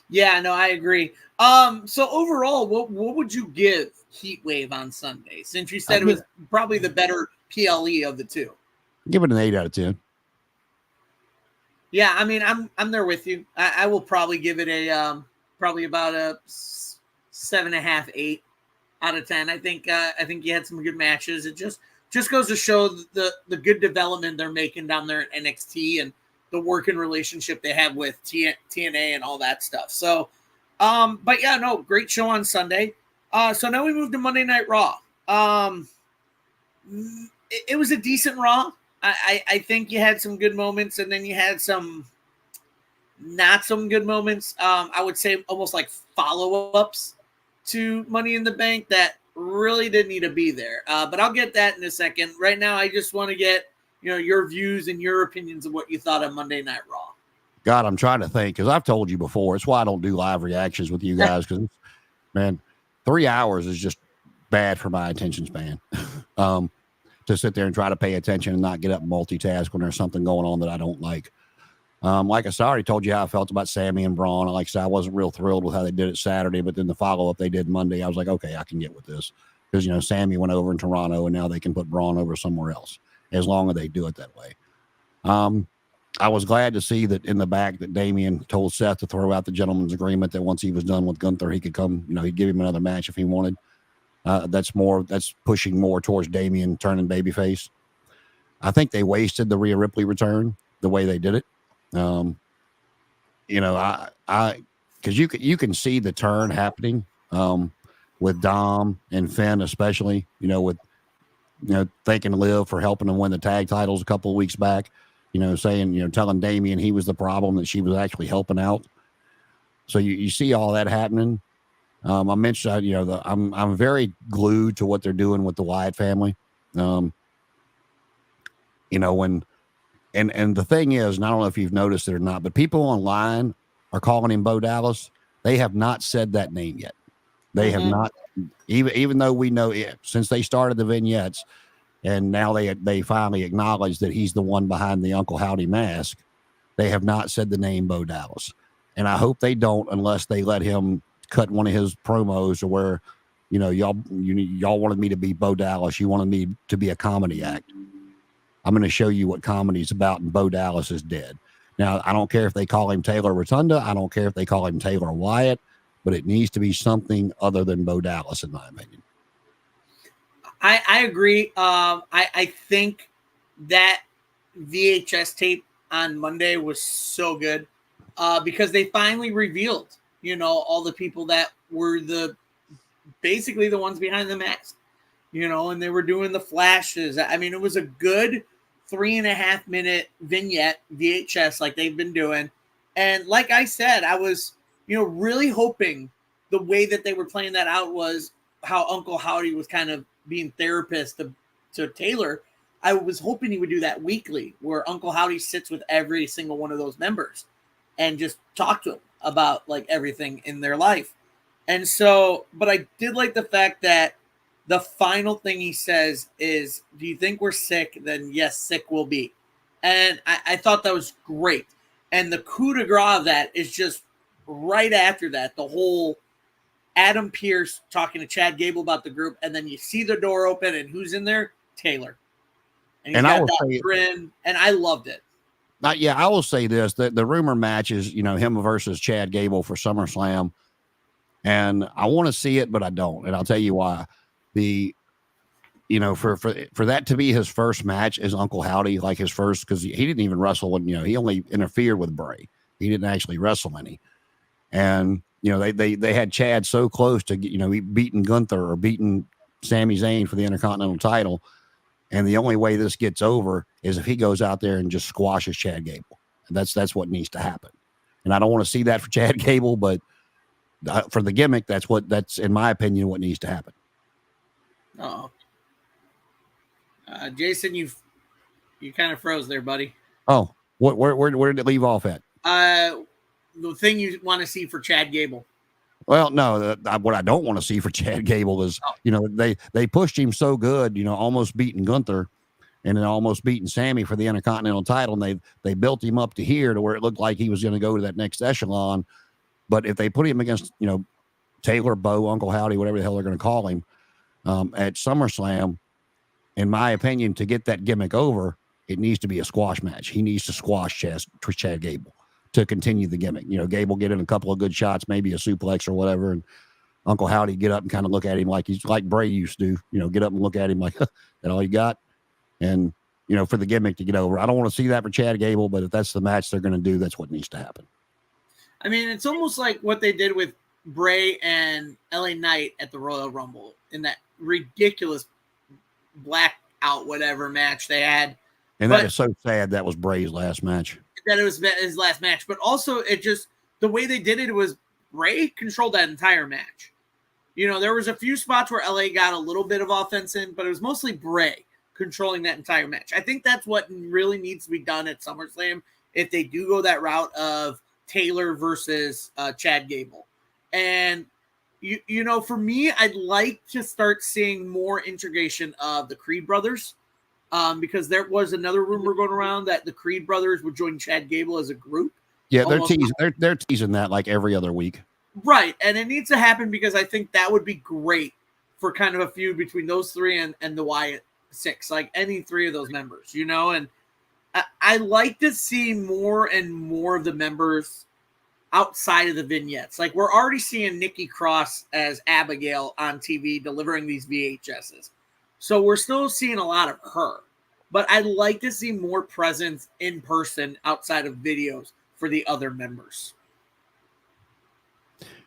Yeah, no, I agree. So overall, what would you give Heatwave on Sunday? Since you said it was probably the better PLE of the two. Give it an 8 out of 10. Yeah, I mean, I'm there with you. I will probably give it a probably about a 7.5, 8 out of 10. I think you had some good matches. It just goes to show the good development they're making down there at NXT and the working relationship they have with TNA and all that stuff. So, but yeah, no, great show on Sunday. So now we move to Monday Night Raw. It was a decent Raw. I think you had some good moments, and then you had some not some good moments. I would say almost like follow-ups to Money in the Bank that really didn't need to be there. But I'll get that in a second. Right now, I just want to get your views and your opinions of what you thought of Monday Night Raw. God, I'm trying to think, because I've told you before. It's why I don't do live reactions with you guys, because, man, 3 hours is just bad for my attention span. To sit there and try to pay attention and not get up and multitask when there's something going on that I don't like. Like I said, I already told you how I felt about Sammy and Braun. Like I said, I wasn't real thrilled with how they did it Saturday, but then the follow-up they did Monday, I was like, okay, I can get with this. Because, Sammy went over in Toronto, and now they can put Braun over somewhere else, as long as they do it that way. I was glad to see that in the back that Damian told Seth to throw out the gentleman's agreement that once he was done with Gunther, he could come, he'd give him another match if he wanted. That's pushing more towards Damian turning babyface. I think they wasted the Rhea Ripley return the way they did it. Because you can see the turn happening with Dom and Finn, especially, with thanking Liv for helping them win the tag titles a couple of weeks back, saying, telling Damian he was the problem, that she was actually helping out. So you see all that happening. I mentioned, I'm very glued to what they're doing with the Wyatt family. And the thing is, and I don't know if you've noticed it or not, but people online are calling him Bo Dallas. They have not said that name yet. They have not, even though we know it since they started the vignettes, and now they finally acknowledge that he's the one behind the Uncle Howdy mask. They have not said the name Bo Dallas, and I hope they don't, unless they let him cut one of his promos or where, y'all wanted me to be Bo Dallas. You wanted me to be a comedy act. I'm going to show you what comedy's about, and Bo Dallas is dead. Now, I don't care if they call him Taylor Rotunda. I don't care if they call him Taylor Wyatt, but it needs to be something other than Bo Dallas, in my opinion. I agree. I think that VHS tape on Monday was so good because they finally revealed, all the people that were basically the ones behind the mask, and they were doing the flashes. I mean, it was a good 3.5 minute vignette VHS like they've been doing. And like I said, I was, really hoping the way that they were playing that out was how Uncle Howdy was kind of being therapist to Taylor. I was hoping he would do that weekly, where Uncle Howdy sits with every single one of those members and just talk to them about like everything in their life. And so, but I did like the fact that the final thing he says is, do you think we're sick? Then yes, sick will be. And I thought that was great. And the coup de grace of that is just right after that, the whole Adam Pearce talking to Chad Gable about the group, and then you see the door open, and who's in there? Taylor. And he's got that grin, and I loved it. I will say this, that the rumor match is, him versus Chad Gable for SummerSlam. And I want to see it, but I don't. And I'll tell you why. For that to be his first match as Uncle Howdy, like his first, because he didn't even wrestle when, he only interfered with Bray. He didn't actually wrestle any. And, they had Chad so close to, beating Gunther or beating Sami Zayn for the Intercontinental title. And the only way this gets over is if he goes out there and just squashes Chad Gable. And that's what needs to happen. And I don't want to see that for Chad Gable, but for the gimmick, that's in my opinion what needs to happen. Oh, Jason, you kind of froze there, buddy. Oh, where did it leave off at? The thing you want to see for Chad Gable. Well, no, what I don't want to see for Chad Gable is, they pushed him so good, almost beating Gunther and then almost beating Sammy for the Intercontinental title. And they built him up to here to where it looked like he was going to go to that next echelon. But if they put him against, Taylor, Bo, Uncle Howdy, whatever the hell they're going to call him, at SummerSlam, in my opinion, to get that gimmick over, it needs to be a squash match. He needs to squash Chad Gable to continue the gimmick. Gable get in a couple of good shots, maybe a suplex or whatever, and Uncle Howdy get up and kind of look at him like he's like Bray used to do, get up and look at him like, that all you got? And, for the gimmick to get over. I don't want to see that for Chad Gable, but if that's the match they're going to do, that's what needs to happen. I mean, it's almost like what they did with Bray and LA Knight at the Royal Rumble in that ridiculous blackout whatever match they had. And that is so sad. That was Bray's last match. That it was his last match. But also, the way they did it was Bray controlled that entire match. There was a few spots where LA got a little bit of offense in, but it was mostly Bray controlling that entire match. I think that's what really needs to be done at SummerSlam if they do go that route of Taylor versus Chad Gable. And, for me, I'd like to start seeing more integration of the Creed brothers because there was another rumor going around that the Creed brothers would join Chad Gable as a group. Yeah, they're teasing that like every other week. Right, and it needs to happen because I think that would be great for kind of a feud between those three and the Wyatt Six, like any three of those members, and I like to see more and more of the members outside of the vignettes. Like we're already seeing Nikki Cross as Abigail on TV delivering these VHSs. So we're still seeing a lot of her, but I'd like to see more presence in person outside of videos for the other members.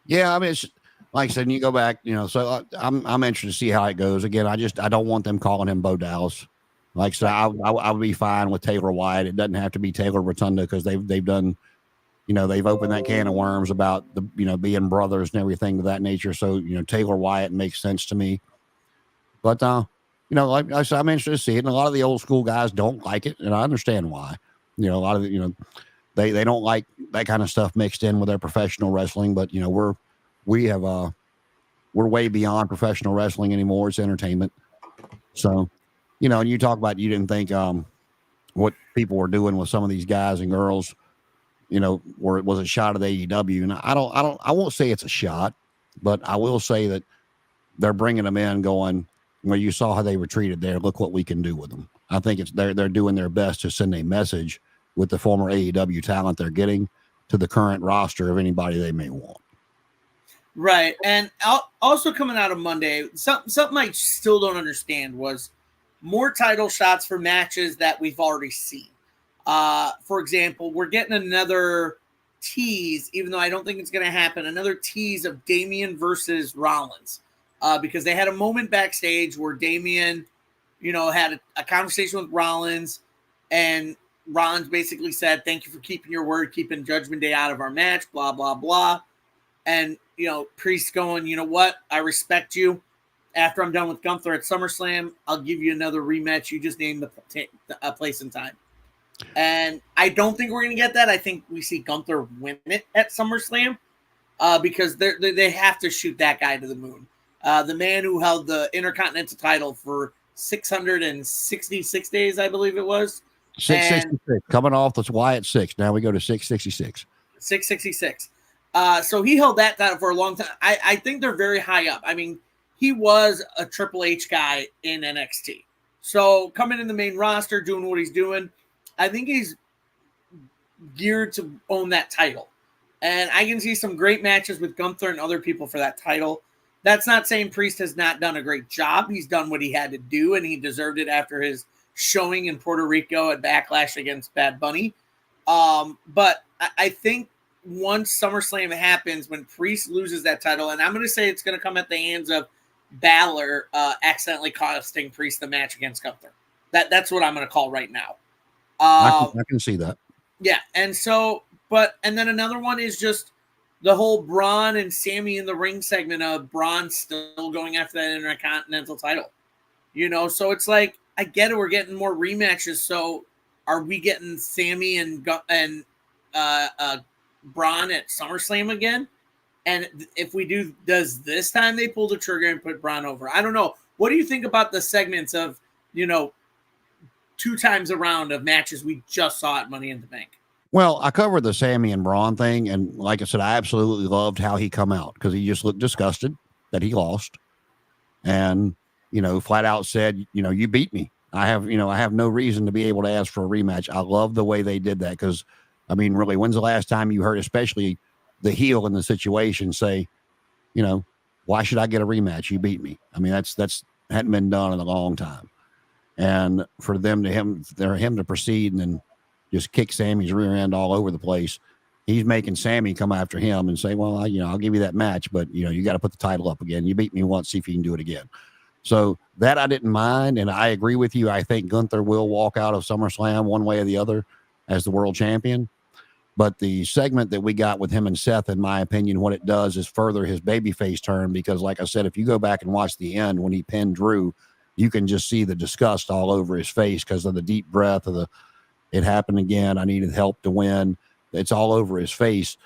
Yeah. I mean, it's like I said, you go back, so I'm interested to see how it goes. Again, I don't want them calling him Bo Dallas. Like I said, I would be fine with Taylor Wyatt. It doesn't have to be Taylor Rotunda because they've done, they've opened that can of worms about the, being brothers and everything of that nature. So, Taylor Wyatt makes sense to me. But, like I said, I'm interested to see it. And a lot of the old school guys don't like it. And I understand why. A lot of the, they don't like that kind of stuff mixed in with their professional wrestling. But, we're way beyond professional wrestling anymore. It's entertainment. So, and you talk about, you didn't think what people were doing with some of these guys and girls, where it was a shot at AEW. And I won't say it's a shot, but I will say that they're bringing them in going, you saw how they were treated there. Look what we can do with them. I think they're doing their best to send a message with the former AEW talent they're getting to the current roster of anybody they may want. Right. And also coming out of Monday, something I still don't understand was more title shots for matches that we've already seen. For example, we're getting another tease, even though I don't think it's going to happen, another tease of Damian versus Rollins. Because they had a moment backstage where Damian, had a conversation with Rollins, and Rollins basically said, "Thank you for keeping your word, keeping Judgment Day out of our match, blah, blah, blah." And, Priest going, "You know what? I respect you. After I'm done with Gunther at SummerSlam, I'll give you another rematch. You just name the place and time." And I don't think we're going to get that. I think we see Gunther win it at SummerSlam because they have to shoot that guy to the moon. The man who held the Intercontinental title for 666 days, I believe it was. 666. Coming off the Wyatt 6. Now we go to 666. 666. So he held that title for a long time. I think they're very high up. I mean, he was a Triple H guy in NXT. So coming in the main roster, doing what he's doing, I think he's geared to own that title. And I can see some great matches with Gunther and other people for that title. That's not saying Priest has not done a great job. He's done what he had to do, and he deserved it after his showing in Puerto Rico at Backlash against Bad Bunny. But I think once SummerSlam happens, when Priest loses that title, and I'm going to say it's going to come at the hands of Balor accidentally costing Priest the match against Gunther. That's what I'm going to call right now. I can see that. Yeah, and then another one is just the whole Braun and Sammy in the ring segment of Braun still going after that Intercontinental title. So it's like, I get it, we're getting more rematches. So are we getting Sammy and Braun at SummerSlam again? And if we do, does this time they pull the trigger and put Braun over? I don't know. What do you think about the segments of, 2 times a round of matches we just saw at Money in the Bank? Well, I covered the Sammy and Braun thing, and like I said, I absolutely loved how he come out because he just looked disgusted that he lost, and flat out said, "You beat me. I have no reason to be able to ask for a rematch." I love the way they did that because, I mean, really, when's the last time you heard, especially the heel in the situation, say, "Why should I get a rematch? You beat me." I mean, that's hadn't been done in a long time, and for him to proceed and then just kick Sammy's rear end all over the place. He's making Sammy come after him and say, "Well, I'll give you that match, but you got to put the title up again. You beat me once, see if you can do it again." So that I didn't mind, and I agree with you. I think Gunther will walk out of SummerSlam one way or the other as the world champion. But the segment that we got with him and Seth, in my opinion, what it does is further his babyface turn because, like I said, if you go back and watch the end when he pinned Drew, you can just see the disgust all over his face because of the deep breath of it happened again. I needed help to win. It's all over his face.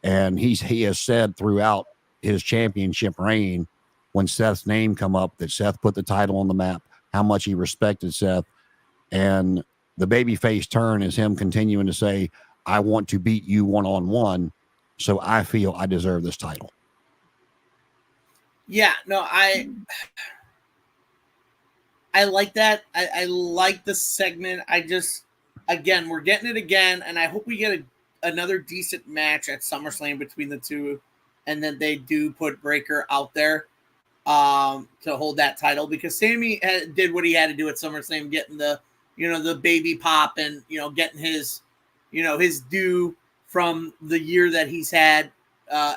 And he has said throughout his championship reign, when Seth's name come up, that Seth put the title on the map, how much he respected Seth. And the babyface turn is him continuing to say, "I want to beat you one-on-one, so I feel I deserve this title." Yeah, no, I like that. I like the segment. Again, we're getting it again, and I hope we get another decent match at SummerSlam between the two, and then they do put Breakker out there to hold that title because Sammy did what he had to do at SummerSlam, getting the baby pop and getting his his due from the year that he's had,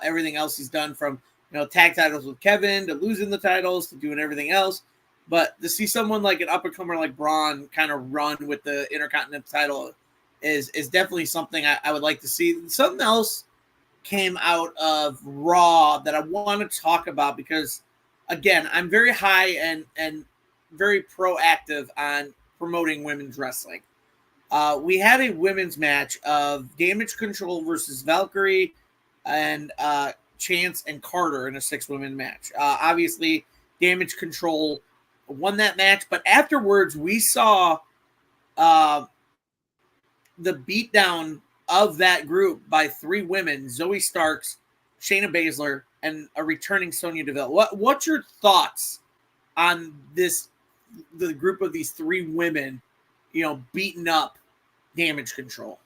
everything else he's done from tag titles with Kevin to losing the titles to doing everything else. But to see someone like an up-and-comer like Braun kind of run with the Intercontinental title is definitely something I would like to see. Something else came out of Raw that I want to talk about because, again, I'm very high and very proactive on promoting women's wrestling. We had a women's match of Damage Control versus Valkyrie and Chance and Carter in a 6-woman match. Obviously, Damage Control won that match, but afterwards we saw the beatdown of that group by 3 women: Zoe Starks, Shayna Baszler, and a returning Sonya Deville. What's your thoughts on the group of these 3 women, beating up Damage Control?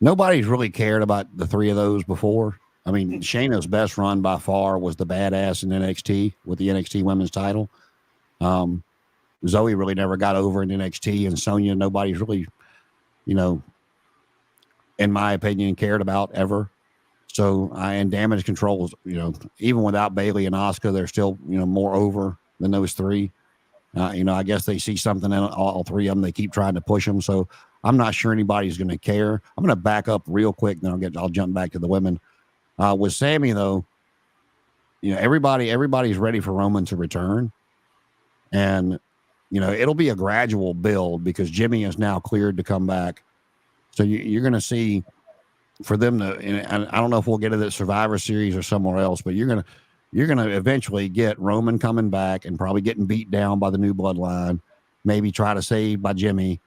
nobody's really cared about the three of those before. I mean, Shayna's best run by far was the badass in NXT with the NXT Women's title. Zoe really never got over in NXT, and Sonya, nobody's really, you know, in my opinion, cared about ever. So, and Damage Control, even without Bailey and Asuka, they're still, more over than those three. I guess they see something in all three of them. They keep trying to push them. So I'm not sure anybody's going to care. I'm going to back up real quick, then I'll jump back to the women. With Sammy though, everybody's ready for Roman to return, and it'll be a gradual build because Jimmy is now cleared to come back. So you're going to see for them to, and I don't know if we'll get to the Survivor Series or somewhere else, but you're going to eventually get Roman coming back and probably getting beat down by the new bloodline, maybe try to save by Jimmy.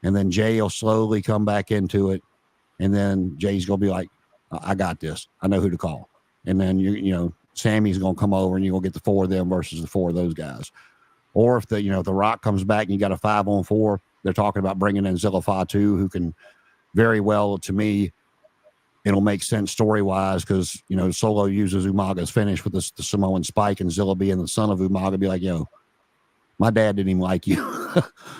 And then Jay will slowly come back into it. And then Jay's going to be like, I got this. I know who to call. And then, Sammy's going to come over and you're going to get the four of them versus the four of those guys. Or if the Rock comes back and you got a 5-on-4, they're talking about bringing in Zilla Fatu, who can very well, to me, it'll make sense story-wise because, Solo uses Umaga's finish with the Samoan spike, and Zilla being the son of Umaga be like, my dad didn't even like you.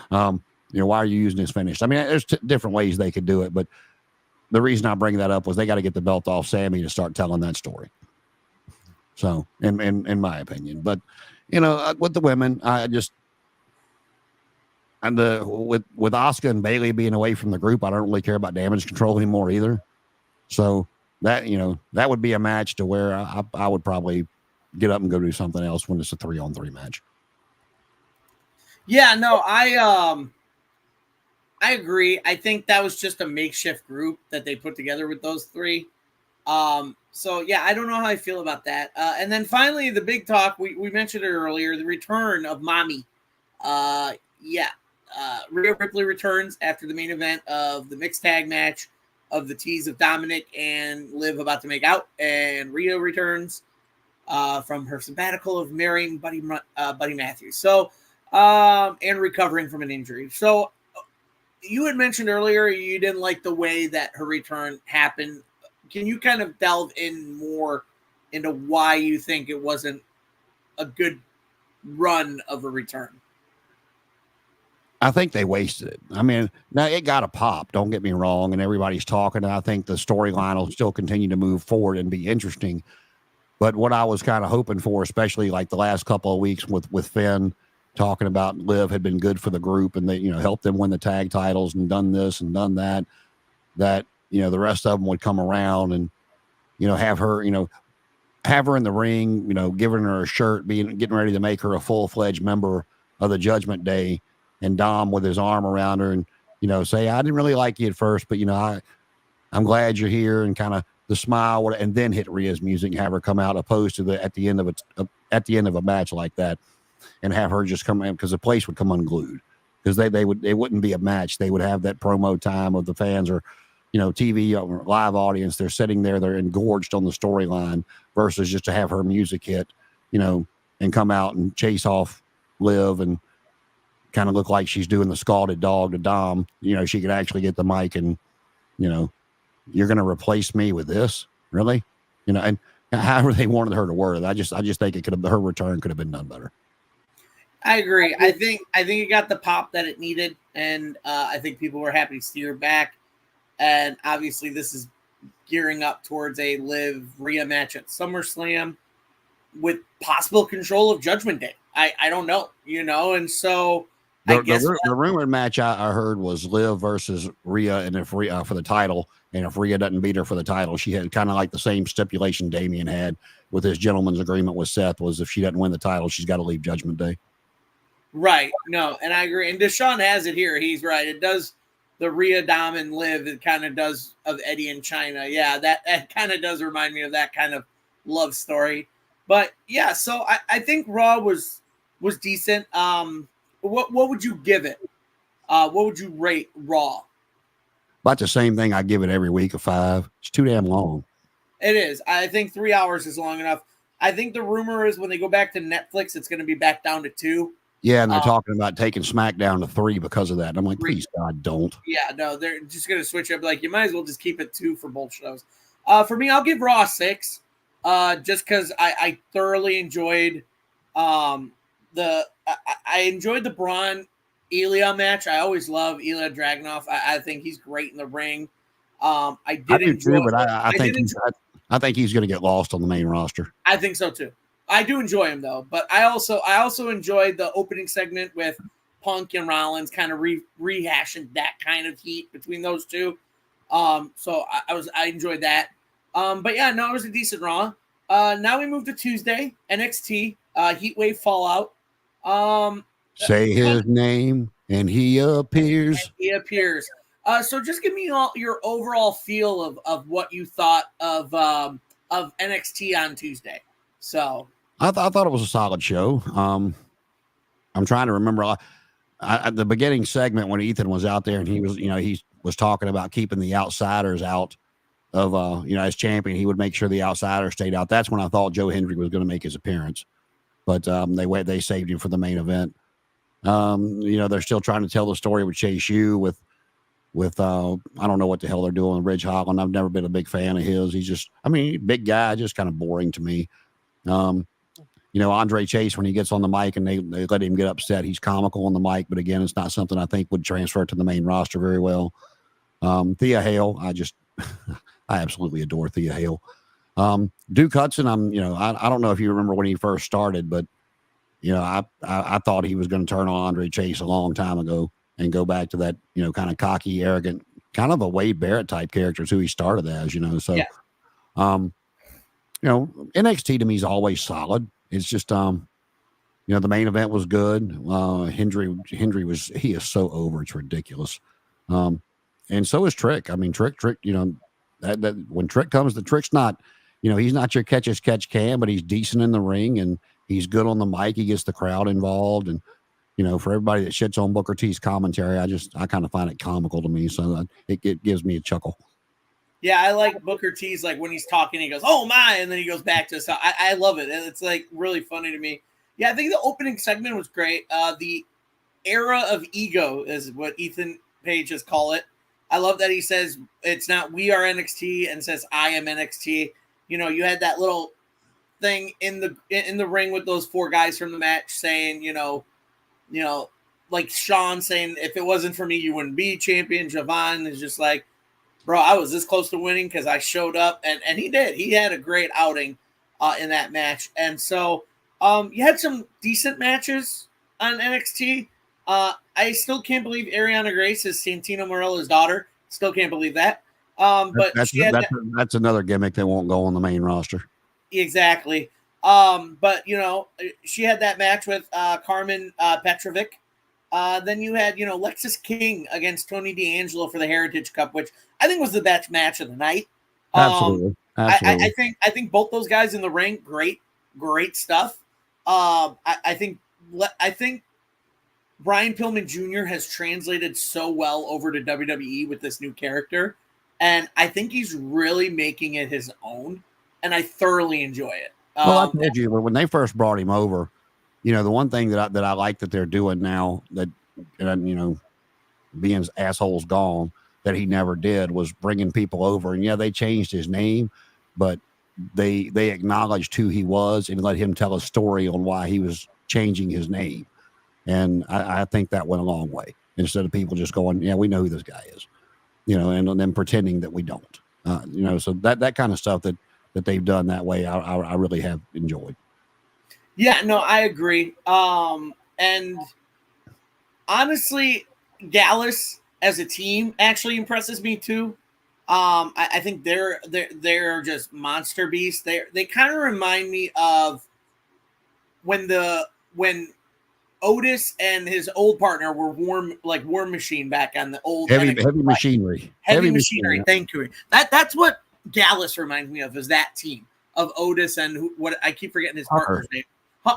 Why are you using his finish? I mean, there's different ways they could do it, but the reason I bring that up was they got to get the belt off Sammy to start telling that story. So, in my opinion, but with the women, with Asuka and Bailey being away from the group, I don't really care about Damage Control anymore either. So that that would be a match to where I would probably get up and go do something else when it's a 3-on-3 match. Yeah, no, I agree. I think that was just a makeshift group that they put together with those three. So yeah, I don't know how I feel about that. And then finally, the big talk, we mentioned it earlier, the return of Mommy. Rhea Ripley returns after the main event of the mixed tag match of the tease of Dominic and Liv about to make out, and Rhea returns from her sabbatical of marrying Buddy Matthews. So, and recovering from an injury. So you had mentioned earlier you didn't like the way that her return happened. Can you kind of delve in more into why you think it wasn't a good run of a return? I think they wasted it. I mean, now it got a pop, don't get me wrong, and everybody's talking. I think the storyline will still continue to move forward and be interesting. But what I was kind of hoping for, especially like the last couple of weeks with Finn talking about Liv had been good for the group and they, helped them win the tag titles and done this and done that, the rest of them would come around and, have her in the ring, giving her a shirt, getting ready to make her a full-fledged member of the Judgment Day, and Dom with his arm around her and, say, I didn't really like you at first, but, I'm glad you're here, and kind of the smile, and then hit Rhea's music and have her come out, opposed to at the end of a match like that, and have her just come in, because the place would come unglued, because they wouldn't be a match. They would have that promo time of the fans or, TV or live audience. They're sitting there, they're engorged on the storyline versus just to have her music hit, and come out and chase off Liv and kind of look like she's doing the scalded dog to Dom. She could actually get the mic and, you're going to replace me with this, really? And however they wanted her to word it, I just think her return could have been done better. I agree. I think it got the pop that it needed, and I think people were happy to see her back. And obviously, this is gearing up towards a Liv Rhea match at SummerSlam with possible control of Judgment Day. I don't know, and so I guess the rumored match I heard was Liv versus Rhea, and if Rhea for the title, and if Rhea doesn't beat her for the title, she had kind of like the same stipulation Damian had with his gentleman's agreement with Seth, was if she doesn't win the title, she's got to leave Judgment Day. Right. No, and I agree. And Deshaun has it here. He's right. It does the Rhea, Dom, and Liv. It kind of does of Eddie and China. Yeah, that kind of does remind me of that kind of love story. But yeah, so I think Raw was decent. What would you give it? What would you rate Raw? About the same thing I give it every week, a 5. It's too damn long. It is. I think 3 hours is long enough. I think the rumor is when they go back to Netflix, it's going to be back down to 2. Yeah, and they're talking about taking SmackDown to 3 because of that. And I'm like, 3. please, God, don't. Yeah, no, they're just going to switch up. Like, you might as well just keep it 2 for both shows. For me, I'll give Raw 6, just because I thoroughly enjoyed I enjoyed the Braun Ilya match. I always love Ilya Dragunov. I think he's great in the ring. I I do too, but I think I think he's going to get lost on the main roster. I think so too. I do enjoy him though, but I also enjoyed the opening segment with Punk and Rollins, kind of rehashing that kind of heat between those two. So I enjoyed that. But yeah, no, it was a decent Raw. Now we move to Tuesday, NXT, Heatwave Fallout. Say his name and he appears. So just give me all your overall feel of what you thought of NXT on Tuesday. So I thought it was a solid show. I'm trying to remember at the beginning segment when Ethan was out there and he was talking about keeping the outsiders out of as champion. He would make sure the outsiders stayed out. That's when I thought Joe Hendry was going to make his appearance, but they saved him for the main event. They're still trying to tell the story with Chase U with I don't know what the hell they're doing with Ridge Holland. I've never been a big fan of his. He's just, big guy, just kind of boring to me. Andre Chase, when he gets on the mic and they let him get upset, he's comical on the mic, but again, it's not something I think would transfer to the main roster very well. Thea Hale, I absolutely adore Thea Hale. Duke Hudson, I don't know if you remember when he first started, but I thought he was going to turn on Andre Chase a long time ago and go back to that, kind of cocky, arrogant, kind of a Wade Barrett type character is who he started as, So, yeah. NXT to me is always solid. It's just, the main event was good. Hendry he is so over. It's ridiculous. And so is Trick. Trick, that when Trick comes, the Trick's not, he's not your catch as catch can, but he's decent in the ring and he's good on the mic. He gets the crowd involved. And, for everybody that shits on Booker T's commentary, I kind of find it comical to me. So it gives me a chuckle. Yeah, I like Booker T's, like when he's talking, he goes, "Oh my," and then he goes back to stuff. I love it. And it's like really funny to me. Yeah, I think the opening segment was great. The era of ego is what Ethan Page has called it. I love that he says it's not "we are NXT" and says "I am NXT." You had that little thing in the ring with those 4 guys from the match saying, like Sean saying, "If it wasn't for me, you wouldn't be champion." Javon is just like, "Bro, I was this close to winning because I showed up," and he did. He had a great outing in that match, and so you had some decent matches on NXT. I still can't believe Ariana Grace is Santino Marella's daughter. Still can't believe that. But that's another gimmick that won't go on the main roster. Exactly. But she had that match with Carmen Petrovic. Then you had, Lexis King against Tony D'Angelo for the Heritage Cup, which I think was the best match of the night. Absolutely. I think both those guys in the ring, great stuff. I think Brian Pillman Jr. has translated so well over to WWE with this new character, and I think he's really making it his own, and I thoroughly enjoy it. Well, I told you when they first brought him over, the one thing that I like that they're doing now that, being assholes gone, that he never did was bringing people over. And yeah, they changed his name, but they acknowledged who he was and let him tell a story on why he was changing his name. And I think that went a long way instead of people just going, yeah, we know who this guy is, and then pretending that we don't, so that kind of stuff that they've done that way, I really have enjoyed. Yeah, no, I agree. And honestly, Gallus as a team actually impresses me too. I think they're just monster beasts. They kind of remind me of when Otis and his old partner were War Machine back on the old heavy machinery. Heavy machinery. Thank you. That's what Gallus reminds me of, is that team of Otis and what I keep forgetting his partner's name.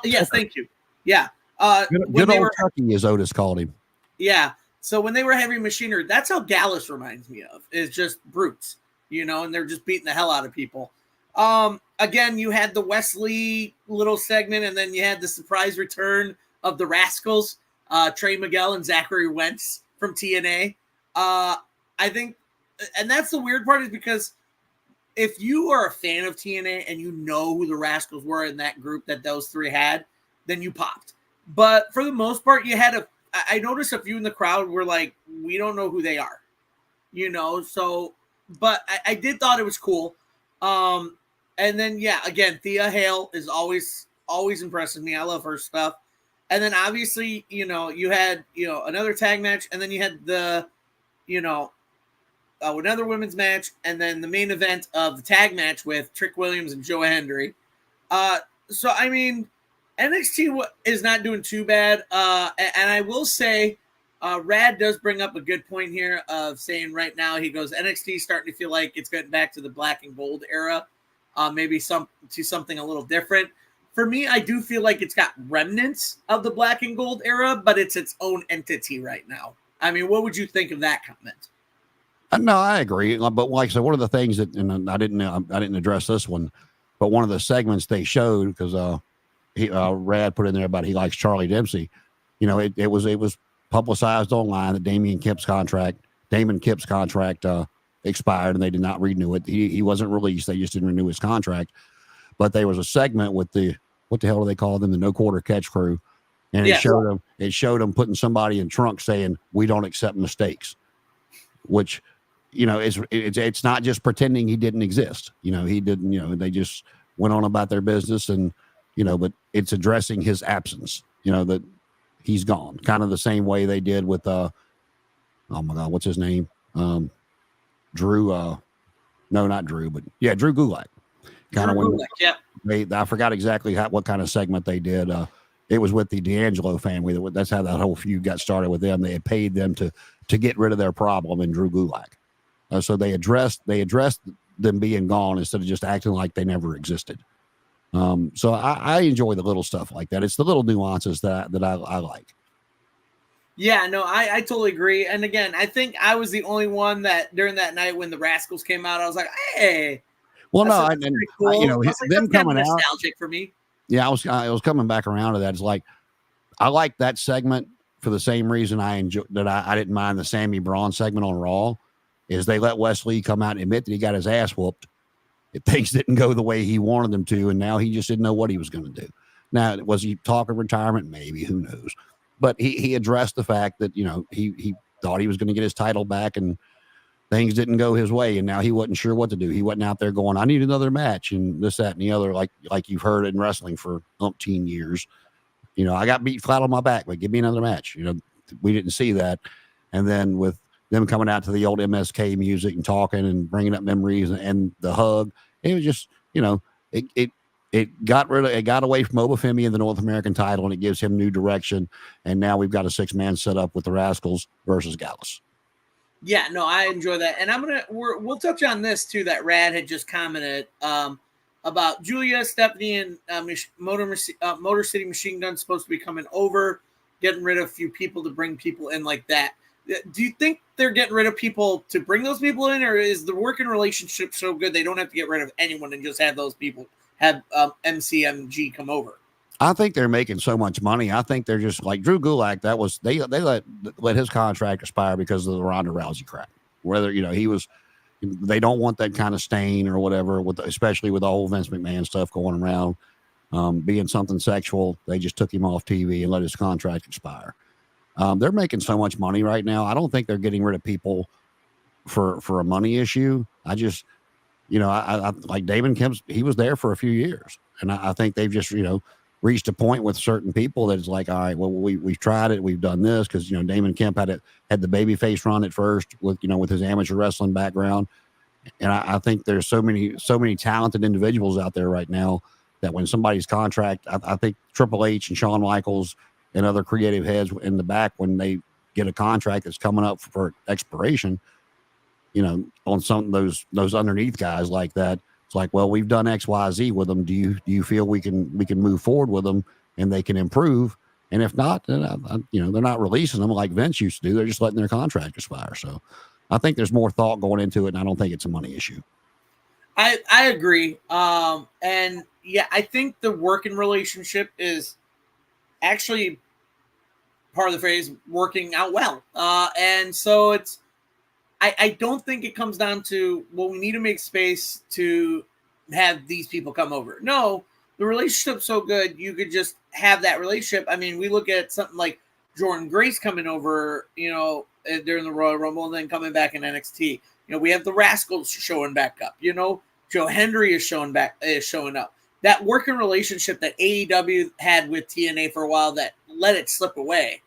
Yes, thank you. Yeah. Good old Chucky, as Otis called him. Yeah. So when they were heavy machinery, that's how Gallus reminds me of, is just brutes, and they're just beating the hell out of people. Again, you had the Wesley little segment, and then you had the surprise return of the Rascals, Trey Miguel and Zachary Wentz from TNA. I think, and that's the weird part, is because if you are a fan of TNA and you know who the Rascals were in that group that those three had, then you popped. But for the most part, I noticed a few in the crowd were like, we don't know who they are, so, but I did thought it was cool. And then, again, Thea Hale is always impresses me. I love her stuff. And then obviously, you had, another tag match, and then you had the, another women's match, and then the main event of the tag match with Trick Williams and Joe Hendry. So, I mean, NXT is not doing too bad. And I will say, Rad does bring up a good point here of saying right now, he goes, NXT is starting to feel like it's getting back to the black and gold era, maybe something a little different. For me, I do feel like it's got remnants of the black and gold era, but it's its own entity right now. I mean, what would you think of that comment? No, I agree. But like I said, one of the things that, and I didn't address this one, but one of the segments they showed, because Rad put in there about he likes Charlie Dempsey. It was publicized online that Damon Kemp's contract expired, and they did not renew it. He wasn't released. They just didn't renew his contract. But there was a segment with what the hell do they call them? The No Quarter Catch Crew. And it showed them putting somebody in trunk saying, "We don't accept mistakes," which, it's not just pretending he didn't exist. He didn't, they just went on about their business, and, but it's addressing his absence, that he's gone, kind of the same way they did with, oh my God, what's his name? Drew, no, not Drew, but Drew Gulak. I forgot exactly what kind of segment they did. It was with the D'Angelo family. That's how that whole feud got started with them. They had paid them to get rid of their problem in Drew Gulak. So they addressed them being gone instead of just acting like they never existed. So I enjoy the little stuff like that. It's the little nuances that I like. Yeah, no, I totally agree. And again, I think I was the only one that during that night when the Rascals came out, I was like, hey. Well, no, cool. Them coming out, nostalgic for me. Yeah, I was coming back around to that. It's like, I like that segment for the same reason I didn't mind the Sammy Braun segment on Raw, is they let Wesley come out and admit that he got his ass whooped. Things didn't go the way he wanted them to, and now he just didn't know what he was going to do. Now, was he talking retirement? Maybe, who knows? But he addressed the fact that, he thought he was going to get his title back, and things didn't go his way, and now he wasn't sure what to do. He wasn't out there going, I need another match, and this, that, and the other, like you've heard in wrestling for umpteen years. I got beat flat on my back, but give me another match. We didn't see that. And then with them coming out to the old MSK music and talking and bringing up memories and the hug, it was just, it got away from Obafemi and the North American title, and it gives him new direction. And now we've got a 6-man set up with the Rascals versus Gallus. Yeah, no, I enjoy that. And we'll touch on this too, that Rad had just commented about Julia, Stephanie, and Motor City Machine Gun supposed to be coming over, getting rid of a few people to bring people in like that. Do you think they're getting rid of people to bring those people in, or is the working relationship so good they don't have to get rid of anyone and just have those people have MCMG come over? I think they're making so much money. I think they're just like Drew Gulak. That was they let his contract expire because of the Ronda Rousey crap. Whether they don't want that kind of stain or whatever, especially with the whole Vince McMahon stuff going around, being something sexual. They just took him off TV and let his contract expire. They're making so much money right now. I don't think they're getting rid of people for a money issue. I just, I like Damon Kemp. He was there for a few years, and I think they've just, reached a point with certain people that it's like, all right, well, we've tried it, we've done this, because Damon Kemp had the babyface run at first with his amateur wrestling background, and I think there's so many talented individuals out there right now that when somebody's contract, I think Triple H and Shawn Michaels and other creative heads in the back, when they get a contract that's coming up for expiration, on some of those underneath guys like that. It's like, well, we've done X, Y, Z with them. Do you feel we can move forward with them and they can improve? And if not, then they're not releasing them like Vince used to do. They're just letting their contract expire. So I think there's more thought going into it, and I don't think it's a money issue. I agree. And yeah, I think the working relationship is actually part of the phrase, working out well. And so I don't think it comes down to, well, we need to make space to have these people come over. No, the relationship's so good, you could just have that relationship. I mean, we look at something like Jordan Grace coming over, during the Royal Rumble and then coming back in NXT. We have the Rascals showing back up. Joe Hendry is showing up. That working relationship that AEW had with TNA for a while that let it slip away,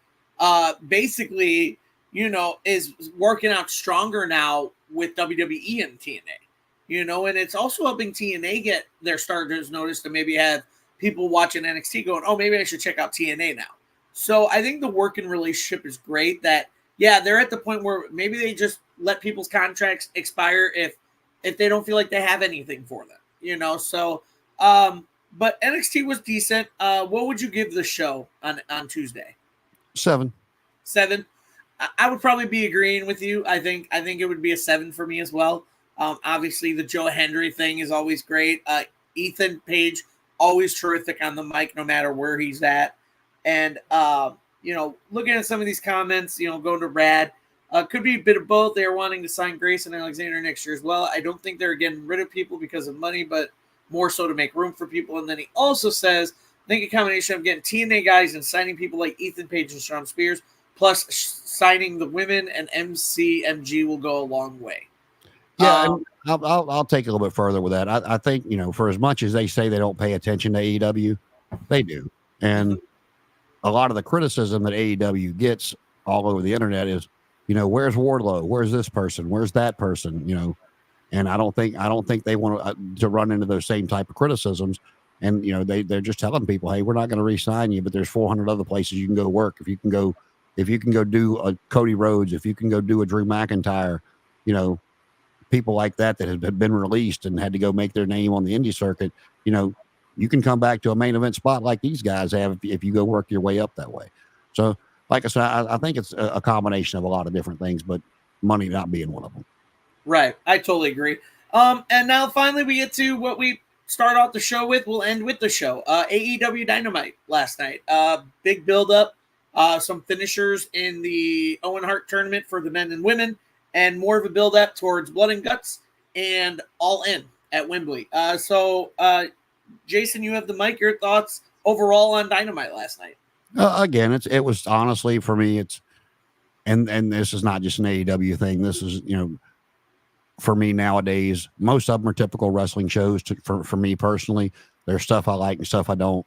basically, is working out stronger now with WWE and TNA. And it's also helping TNA get their starters noticed, and maybe have people watching NXT going, oh, maybe I should check out TNA now. So I think the working relationship is great. That, yeah, they're at the point where maybe they just let people's contracts expire if they don't feel like they have anything for them, So, but NXT was decent. What would you give the show on Tuesday? 7. 7. I would probably be agreeing with you. I think it would be a 7 for me as well. Obviously, the Joe Hendry thing is always great. Ethan Page, always terrific on the mic, no matter where he's at. And, looking at some of these comments, going to Brad, could be a bit of both. They are wanting to sign Grace and Alexander next year as well. I don't think they're getting rid of people because of money, but more so to make room for people. And then he also says, I think a combination of getting TNA guys and signing people like Ethan Page and Shawn Spears, plus signing the women and MCMG will go a long way. Yeah, I'll take it a little bit further with that. I think, for as much as they say they don't pay attention to AEW, they do. And a lot of the criticism that AEW gets all over the internet is, where's Wardlow? Where's this person? Where's that person? And I don't think they want to run into those same type of criticisms. And, they're just telling people, hey, we're not going to re-sign you, but there's 400 other places you can go work. If you can go do a Cody Rhodes, if you can go do a Drew McIntyre, people like that have been released and had to go make their name on the indie circuit, you can come back to a main event spot like these guys have if you go work your way up that way. So, like I said, I think it's a combination of a lot of different things, but money not being one of them. Right. I totally agree. And now finally we get to what we start off the show with. We'll end with the show. AEW Dynamite last night. Big build up. Some finishers in the Owen Hart tournament for the men and women, and more of a build up towards Blood and Guts and All In at Wembley. So Jason, you have the mic. Your thoughts overall on Dynamite last night? Again, it was honestly for me, and this is not just an AEW thing. This is, for me nowadays, most of them are typical wrestling shows for me personally. There's stuff I like and stuff I don't.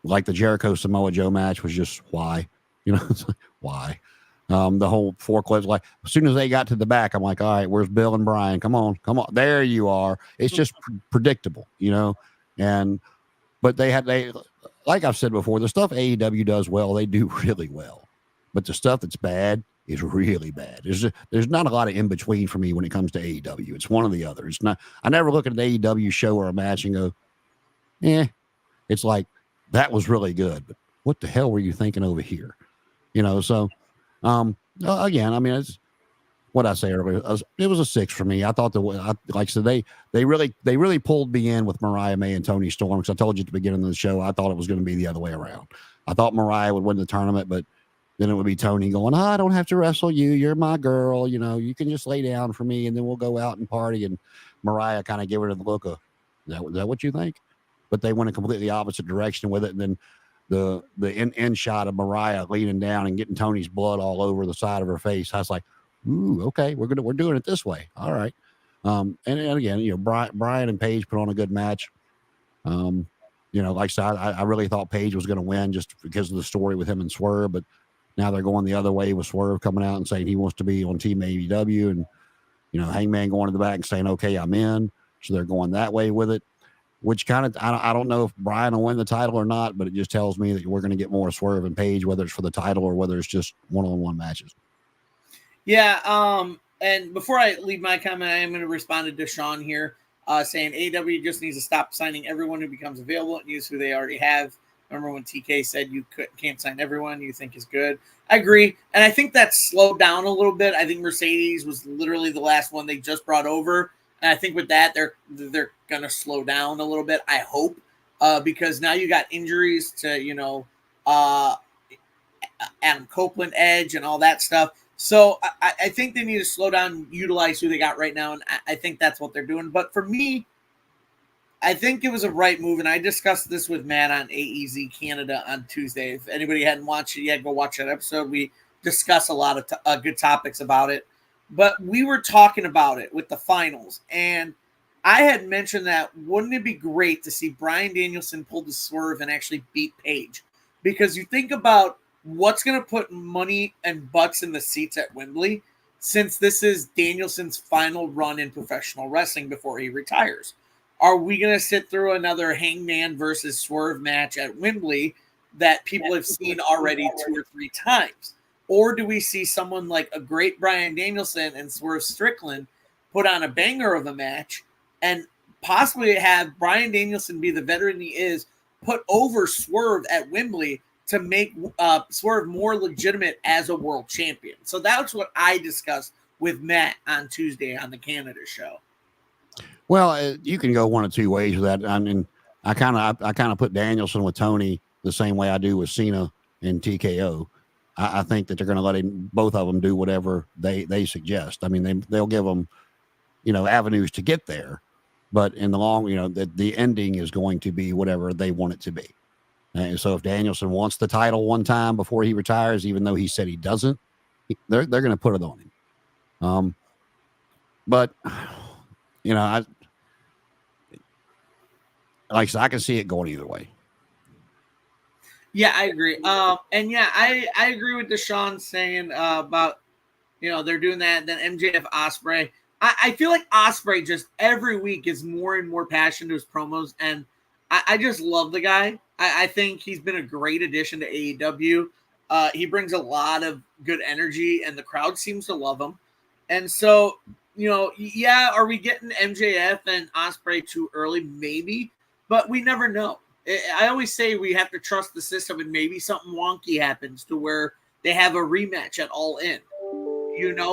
Like the Jericho Samoa Joe match was just why, it's like, why? The whole forklift, like as soon as they got to the back, I'm like, all right, where's Bill and Brian? Come on. There you are. It's just predictable, but they like I've said before, the stuff AEW does well, they do really well, but the stuff that's bad is really bad. There's not a lot of in between for me when it comes to AEW. It's one or the other. It's not. I never look at an AEW show or a match and go, it's like that was really good, but what the hell were you thinking over here? So again, I mean, it's what I say earlier. It was a 6 for me. I thought like I said, they really pulled me in with Mariah May and Toni Storm, because I told you at the beginning of the show I thought it was going to be the other way around. I thought Mariah would win the tournament, but then it would be Toni going, I don't have to wrestle you. You're my girl. You can just lay down for me, and then we'll go out and party. And Mariah kind of gave her the look of, is that what you think? But they went a completely opposite direction with it. And then the end shot of Mariah leaning down and getting Toni's blood all over the side of her face. I was like, ooh, okay, we're doing it this way. All right. And again, Brian and Paige put on a good match. Like I said, I really thought Paige was going to win just because of the story with him and Swerve, but now they're going the other way with Swerve coming out and saying he wants to be on Team AEW, and Hangman going to the back and saying, okay, I'm in. So they're going that way with it, which kind of, I don't know if Brian will win the title or not, but it just tells me that we're going to get more Swerve and Paige, whether it's for the title or whether it's just one-on-one matches. Yeah. And before I leave my comment, I am going to respond to Deshaun here, saying AEW just needs to stop signing everyone who becomes available and use who they already have. Remember when TK said you can't sign everyone you think is good? I agree. And I think that's slowed down a little bit. I think Mercedes was literally the last one they just brought over. And I think with that, they're going to slow down a little bit, I hope, because now you got injuries to, Adam Copeland edge and all that stuff. So I think they need to slow down, utilize who they got right now, and I think that's what they're doing. But for me, I think it was a right move, and I discussed this with Matt on AEZ Canada on Tuesday. If anybody hadn't watched it yet, go watch that episode. We discuss a lot of good topics about it. But we were talking about it with the finals, and I had mentioned that wouldn't it be great to see Bryan Danielson pull the swerve and actually beat Page? Because you think about what's going to put money and butts in the seats at Wembley, since this is Danielson's final run in professional wrestling before he retires. Are we going to sit through another Hangman versus Swerve match at Wembley that people have seen already 2 or 3 times? Or do we see someone like a great Bryan Danielson and Swerve Strickland put on a banger of a match and possibly have Bryan Danielson be the veteran he is, put over Swerve at Wembley to make Swerve more legitimate as a world champion? So that's what I discussed with Matt on Tuesday on the Canada show. Well, you can go one of 2 ways with that. I mean, I kind of put Danielson with Tony the same way I do with Cena and TKO. I think that they're going to let both of them do whatever they suggest. I mean, they'll give them, avenues to get there, but in the long, the ending is going to be whatever they want it to be. And so if Danielson wants the title one time before he retires, even though he said he doesn't, they're going to put it on him. But like I said, I can see it going either way. Yeah, I agree. And yeah, I agree with Deshaun saying about, they're doing that. Then MJF Ospreay. I feel like Ospreay just every week is more and more passionate to his promos. And I just love the guy. I think he's been a great addition to AEW. He brings a lot of good energy and the crowd seems to love him. And so, are we getting MJF and Ospreay too early? Maybe, but we never know. I always say we have to trust the system, and maybe something wonky happens to where they have a rematch at All In.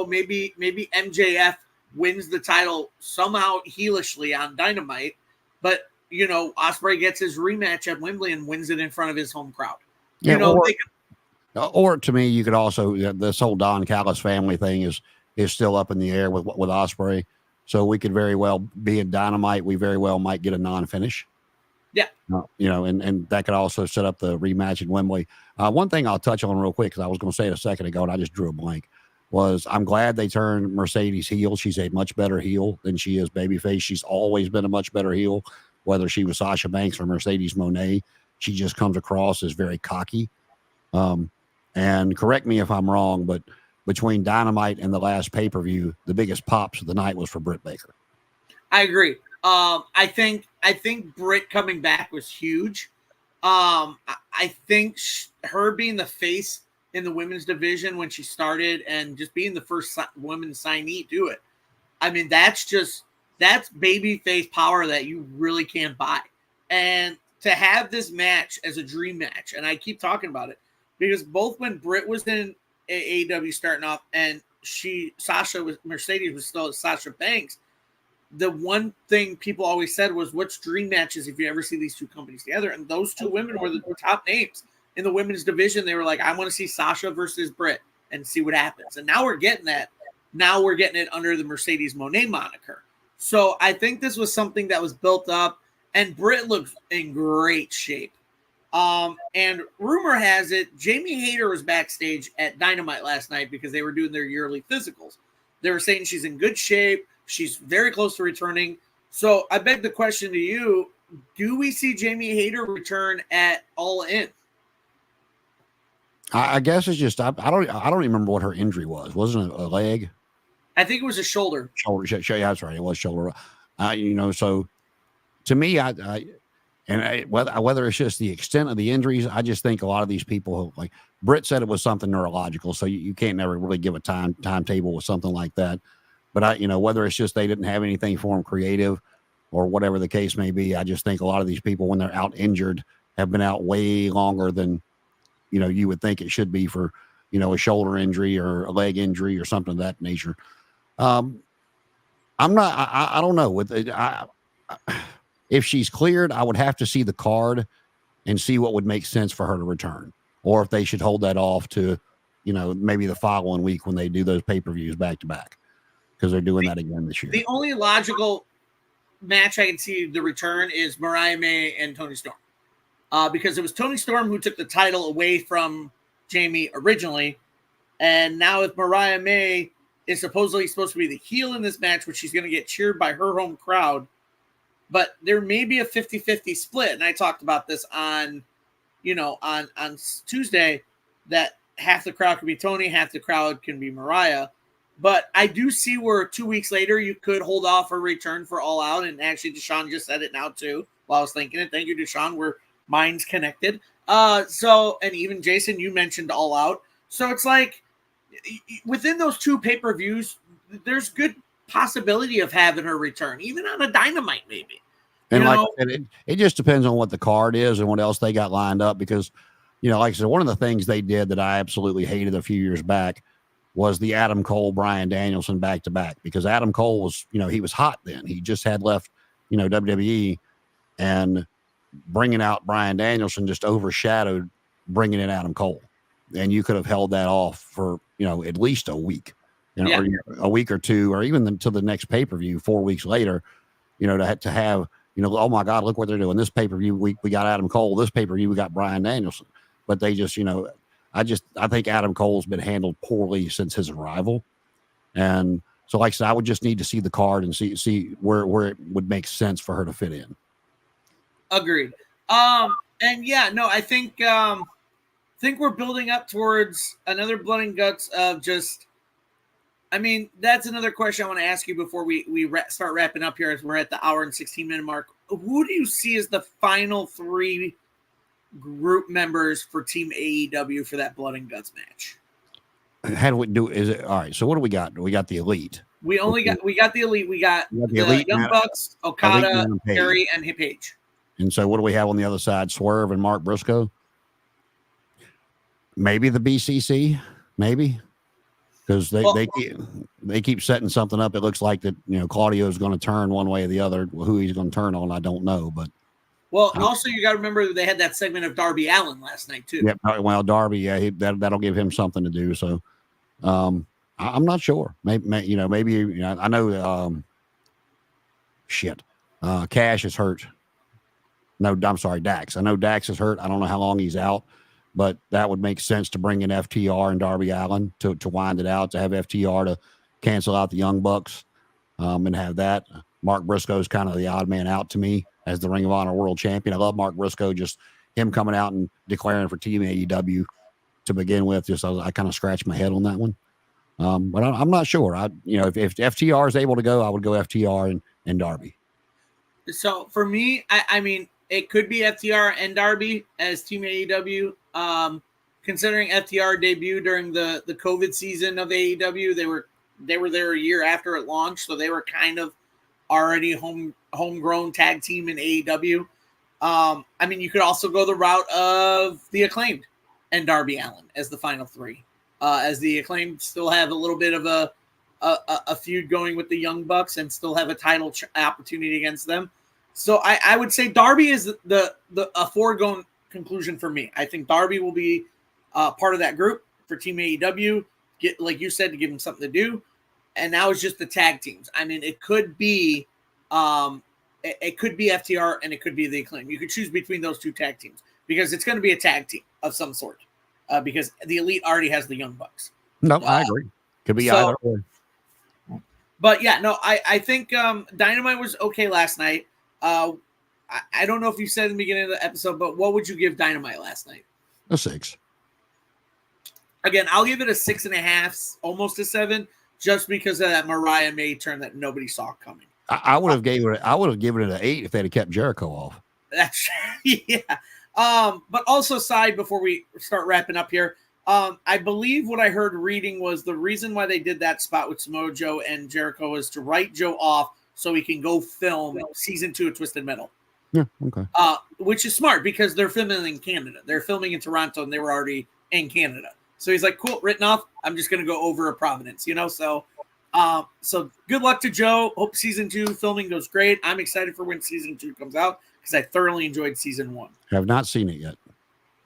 Maybe MJF wins the title somehow heelishly on Dynamite, but Ospreay gets his rematch at Wembley and wins it in front of his home crowd. Yeah, or to me, you could also this whole Don Callis family thing is still up in the air with Ospreay, so we could very well be in Dynamite. We very well might get a non-finish. Yeah. And that could also set up the rematch in Wembley. One thing I'll touch on real quick, because I was going to say it a second ago and I just drew a blank, was I'm glad they turned Mercedes heel. She's a much better heel than she is babyface. She's always been a much better heel, whether she was Sasha Banks or Mercedes Moné. She just comes across as very cocky. And correct me if I'm wrong, but between Dynamite and the last pay-per-view, the biggest pops of the night was for Britt Baker. I agree. I think Britt coming back was huge. I think her being the face in the women's division when she started and just being the first women's signee do it. I mean, that's baby face power that you really can't buy. And to have this match as a dream match, and I keep talking about it because both when Britt was in AEW starting off and Mercedes was still Sasha Banks, the one thing people always said was, what's dream matches if you ever see these two companies together? And those two women were the top names in the women's division. They were like, I want to see Sasha versus Britt and see what happens. And now we're getting that. Now we're getting it under the Mercedes Moné moniker. So I think this was something that was built up, and Britt looks in great shape. And rumor has it, Jamie Hayter was backstage at Dynamite last night because they were doing their yearly physicals. They were saying she's in good shape. She's very close to returning. So I beg the question to you, do we see Jamie Hayter return at All In? I guess it's just I don't remember what her injury was. Wasn't it a leg? I think it was a shoulder. Shoulder. Yeah, that's right. It was shoulder. So to me, whether it's just the extent of the injuries, I just think a lot of these people, like Britt said, it was something neurological. So you can't never really give a timetable with something like that. But whether it's just they didn't have anything for them creative or whatever the case may be, I just think a lot of these people, when they're out injured, have been out way longer than, you would think it should be for, a shoulder injury or a leg injury or something of that nature. I don't know. If she's cleared, I would have to see the card and see what would make sense for her to return. or if they should hold that off to, maybe the following week when they do those pay-per-views back to back, because they're doing that again this year. The only logical match I can see the return is Mariah May and Toni Storm, because it was Toni Storm who took the title away from Jamie originally, and now if Mariah May is supposedly supposed to be the heel in this match, which she's going to get cheered by her home crowd, but there may be a 50-50 split, and I talked about this on Tuesday, that half the crowd could be Toni, half the crowd can be Mariah. But I do see where 2 weeks later you could hold off a return for All Out, and actually Deshaun just said it now too while I was thinking it. Thank you, Deshaun. We're minds connected. And even Jason, you mentioned All Out. So it's like within those two pay-per-views, there's good possibility of having her return, even on a Dynamite maybe. And like I said, it just depends on what the card is and what else they got lined up, because, like I said, one of the things they did that I absolutely hated a few years back was the Adam Cole, Bryan Danielson back to back, because Adam Cole was, he was hot then. He just had left, WWE, and bringing out Bryan Danielson just overshadowed bringing in Adam Cole. And you could have held that off for, at least a week, or a week or two, or even until the next pay-per-view 4 weeks later, to have, oh my God, look what they're doing. This pay-per-view week, we got Adam Cole. This pay-per-view, we got Bryan Danielson. But they just, I think Adam Cole's been handled poorly since his arrival. And so, like I said, I would just need to see the card and see where it would make sense for her to fit in. Agreed. And yeah, no, I think we're building up towards another Blood and Guts of just, that's another question I want to ask you before we start wrapping up here, as we're at the hour and 16-minute mark. Who do you see as the final three group members for Team AEW for that Blood and Guts match? How do we do? Is it all right? So what do we got? We got the Elite. We got the Elite. We got the Elite, Young Bucks, Okada, Perry, and Page. And so what do we have on the other side? Swerve and Mark Briscoe. Maybe the BCC. Maybe. Because they keep setting something up. It looks like that, Claudio is going to turn one way or the other. Who he's going to turn on, I don't know. But also you got to remember they had that segment of Darby Allin last night too. Yeah, well, Darby, that'll give him something to do. So, I'm not sure. Maybe I know. Cash is hurt. No, I'm sorry, Dax. I know Dax is hurt. I don't know how long he's out. But that would make sense to bring in FTR and Darby Allin to wind it out, to have FTR to cancel out the Young Bucks, and have that. Mark Briscoe is kind of the odd man out to me as the Ring of Honor World Champion. I love Mark Briscoe, just him coming out and declaring for Team AEW to begin with. I kind of scratched my head on that one. But I'm not sure. If FTR is able to go, I would go FTR and Darby. So for me, it could be FTR and Darby as Team AEW. Considering FTR debuted during the COVID season of AEW, they were there a year after it launched, so they were kind of already homegrown tag team in AEW. You could also go the route of the Acclaimed and Darby Allin as the final three, as the Acclaimed still have a little bit of a feud going with the Young Bucks and still have a title opportunity against them. So I would say Darby is a foregone conclusion for me. I think Darby will be part of that group for Team AEW. Get, like you said, to give him something to do. And now it's just the tag teams. It could be FTR and it could be the Acclaim. You could choose between those two tag teams because it's going to be a tag team of some sort. Because the Elite already has the Young Bucks. No, I agree. Could be either or. But yeah, no, I think Dynamite was okay last night. I don't know if you said in the beginning of the episode, but what would you give Dynamite last night? A 6. Again, I'll give it a 6.5, almost a 7, just because of that Mariah May turn that nobody saw coming. I would have given it an 8 if they'd have kept Jericho off. That's yeah. But also side before we start wrapping up here. I believe what I heard reading was the reason why they did that spot with Samoa Joe and Jericho was to write Joe off so he can go film season 2 of Twisted Metal. Yeah, okay. Which is smart because they're filming in Canada. They're filming in Toronto and they were already in Canada. So he's like, cool, written off. I'm just going to go over a Providence, So good luck to Joe. Hope season 2 filming goes great. I'm excited for when season 2 comes out because I thoroughly enjoyed season 1. I have not seen it yet.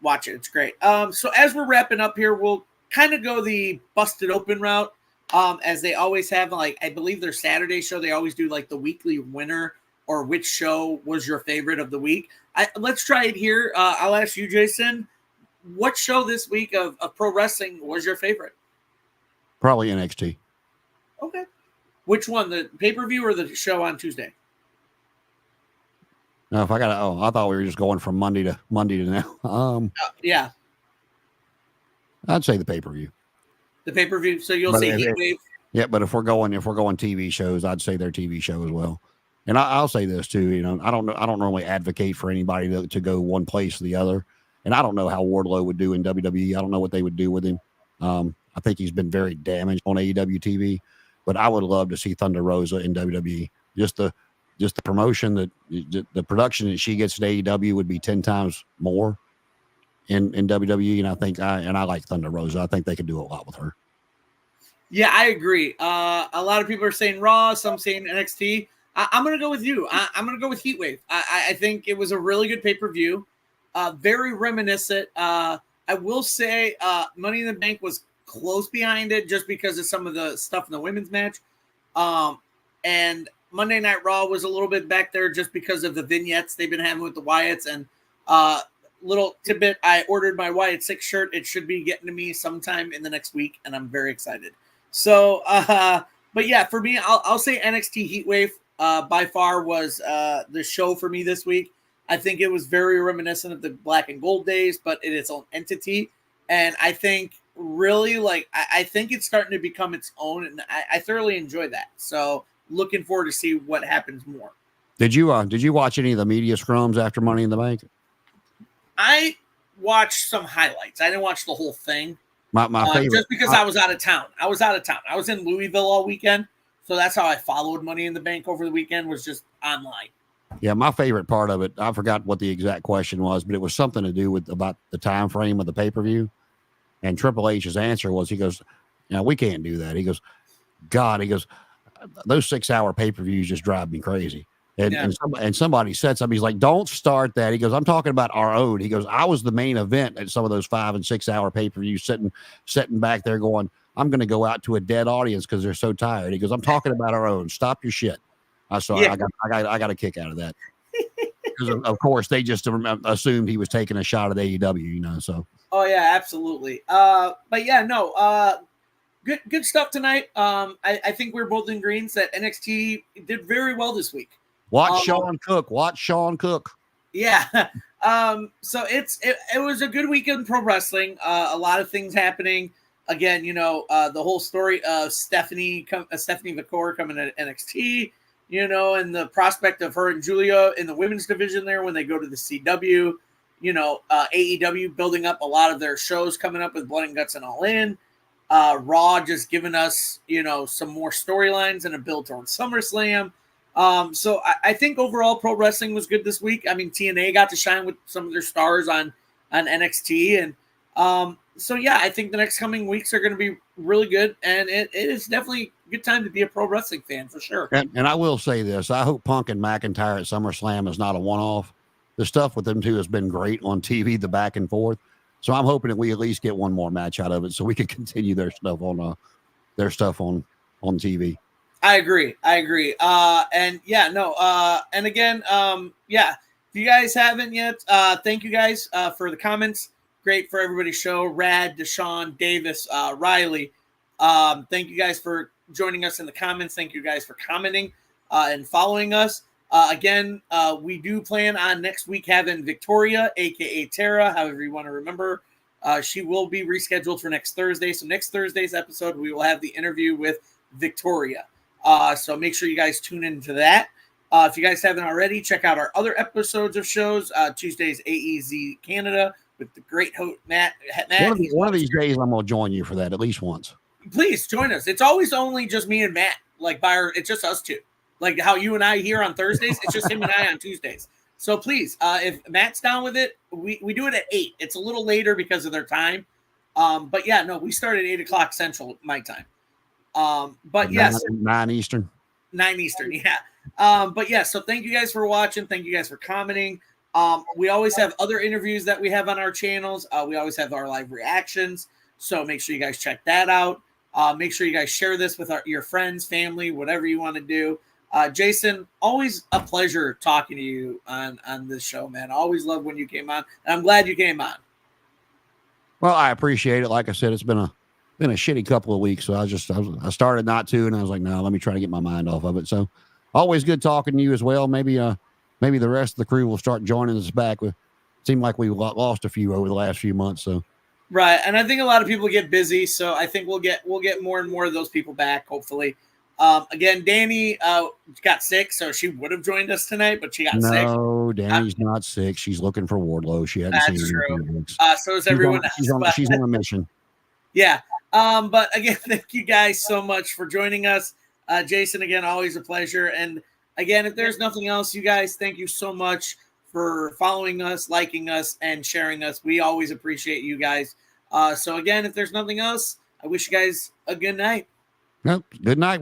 Watch it. It's great. So as we're wrapping up here, we'll kind of go the busted open route. As they always have, like I believe their Saturday show, they always do like the weekly winner or which show was your favorite of the week. Let's try it here. I'll ask you, Jason, what show this week of pro wrestling was your favorite? Probably NXT. Okay. Which one, the pay-per-view or the show on Tuesday? No, if I got I thought we were just going from Monday to now. Yeah. I'd say the pay-per-view. The pay-per-view. So you'll But say Heatwave. Yeah, but if we're going TV shows, I'd say their TV show as well. And I'll say this too, you know, I don't normally advocate for anybody to go one place or the other. And I don't know how Wardlow would do in WWE. I don't know what they would do with him. I think he's been very damaged on AEW TV, but I would love to see Thunder Rosa in WWE. Just the promotion the production that she gets at AEW would be 10 times more in WWE. And I like Thunder Rosa. I think they could do a lot with her. Yeah, I agree. A lot of people are saying Raw, some saying NXT. I'm going to go with you. I'm going to go with Heatwave. I think it was a really good pay-per-view. Very reminiscent. I will say Money in the Bank was close behind it just because of some of the stuff in the women's match. And Monday Night Raw was a little bit back there just because of the vignettes they've been having with the Wyatts. And little tidbit, I ordered my Wyatt 6 shirt. It should be getting to me sometime in the next week, and I'm very excited. So, but yeah, for me, I'll say NXT Heatwave by far was the show for me this week. I think it was very reminiscent of the Black and Gold days, but in its own entity. And I think really I think it's starting to become its own, and I thoroughly enjoy that. So looking forward to see what happens more. Did you watch any of the media scrums after Money in the Bank? I watched some highlights. I didn't watch the whole thing. My favorite, just because I was out of town. I was in Louisville all weekend, so that's how I followed Money in the Bank over the weekend, was just online. Yeah, my favorite part of it, I forgot what the exact question was, but it was something to do with about the time frame of the pay-per-view. And Triple H's answer was, he goes, we can't do that. He goes, those 6-hour pay-per-views just drive me crazy. And somebody said something. He's like, don't start that. He goes, I'm talking about our own. He goes, I was the main event at some of those 5 and 6 hour pay-per-views, sitting back there going, I'm going to go out to a dead audience because they're so tired. He goes, I'm talking about our own. Stop your shit. I got a kick out of that. Because of course they just assumed he was taking a shot at AEW, so. Oh yeah, absolutely. But yeah, no, good stuff tonight. I think we're both in greens that NXT did very well this week. Watch Sean Cook. Yeah. So it was a good weekend pro wrestling. A lot of things happening. Again, the whole story of Stephanie Vicor coming to NXT, and the prospect of her and Julia in the women's division there when they go to the CW. AEW building up a lot of their shows coming up with Blood and Guts and All In. Raw just giving us, some more storylines and a build towards SummerSlam. So I think overall pro wrestling was good this week. I mean, TNA got to shine with some of their stars on NXT. And so, yeah, I think the next coming weeks are going to be really good. And it is definitely a good time to be a pro wrestling fan for sure. And I will say this. I hope Punk and McIntyre at SummerSlam is not a one-off. The stuff with them two has been great on TV, the back and forth. So I'm hoping that we at least get one more match out of it so we can continue their stuff on TV. I agree. And yeah, no. And again, if you guys haven't yet, thank you guys for the comments. Great for everybody's show. Rad, Deshaun, Davis, Riley. Thank you guys for joining us in the comments. Thank you guys for commenting and following us. Again, we do plan on next week having Victoria, aka Tara, however you want to remember. She will be rescheduled for next Thursday. So next Thursday's episode, we will have the interview with Victoria. So make sure you guys tune into that. If you guys haven't already, check out our other episodes of shows. Tuesday's AEZ Canada with the great host Matt. One of these days, I'm going to join you for that at least once. Please join us. It's always only just me and Matt. It's just us two. Like how you and I here on Thursdays, it's just him and I on Tuesdays. So please, if Matt's down with it, we do it at 8. It's a little later because of their time. But yeah, no, we start at 8 o'clock Central, my time. But yes, 9 Eastern. 9 Eastern, yeah. But yeah, so thank you guys for watching. Thank you guys for commenting. We always have other interviews that we have on our channels. We always have our live reactions. So make sure you guys check that out. Make sure you guys share this with your friends, family, whatever you want to do. Jason, always a pleasure talking to you on this show, man. I always love when you came on, and I'm glad you came on. Well, I appreciate it. Like I said, it's been a shitty couple of weeks, so I started not to, and I was like, no, let me try to get my mind off of it. So, always good talking to you as well. Maybe the rest of the crew will start joining us back. It seemed like we lost a few over the last few months, so. Right, and I think a lot of people get busy, so I think we'll get more and more of those people back, hopefully. Again, Danny got sick, so she would have joined us tonight, but she got sick. No, Danny's not sick. She's looking for Wardlow. She hadn't seen him in a few weeks. So is everyone else. She's on a mission. Yeah. But again, thank you guys so much for joining us. Jason, again, always a pleasure. And again, if there's nothing else, you guys, thank you so much for following us, liking us, and sharing us. We always appreciate you guys. So again, if there's nothing else, I wish you guys a good night. Nope. Good night.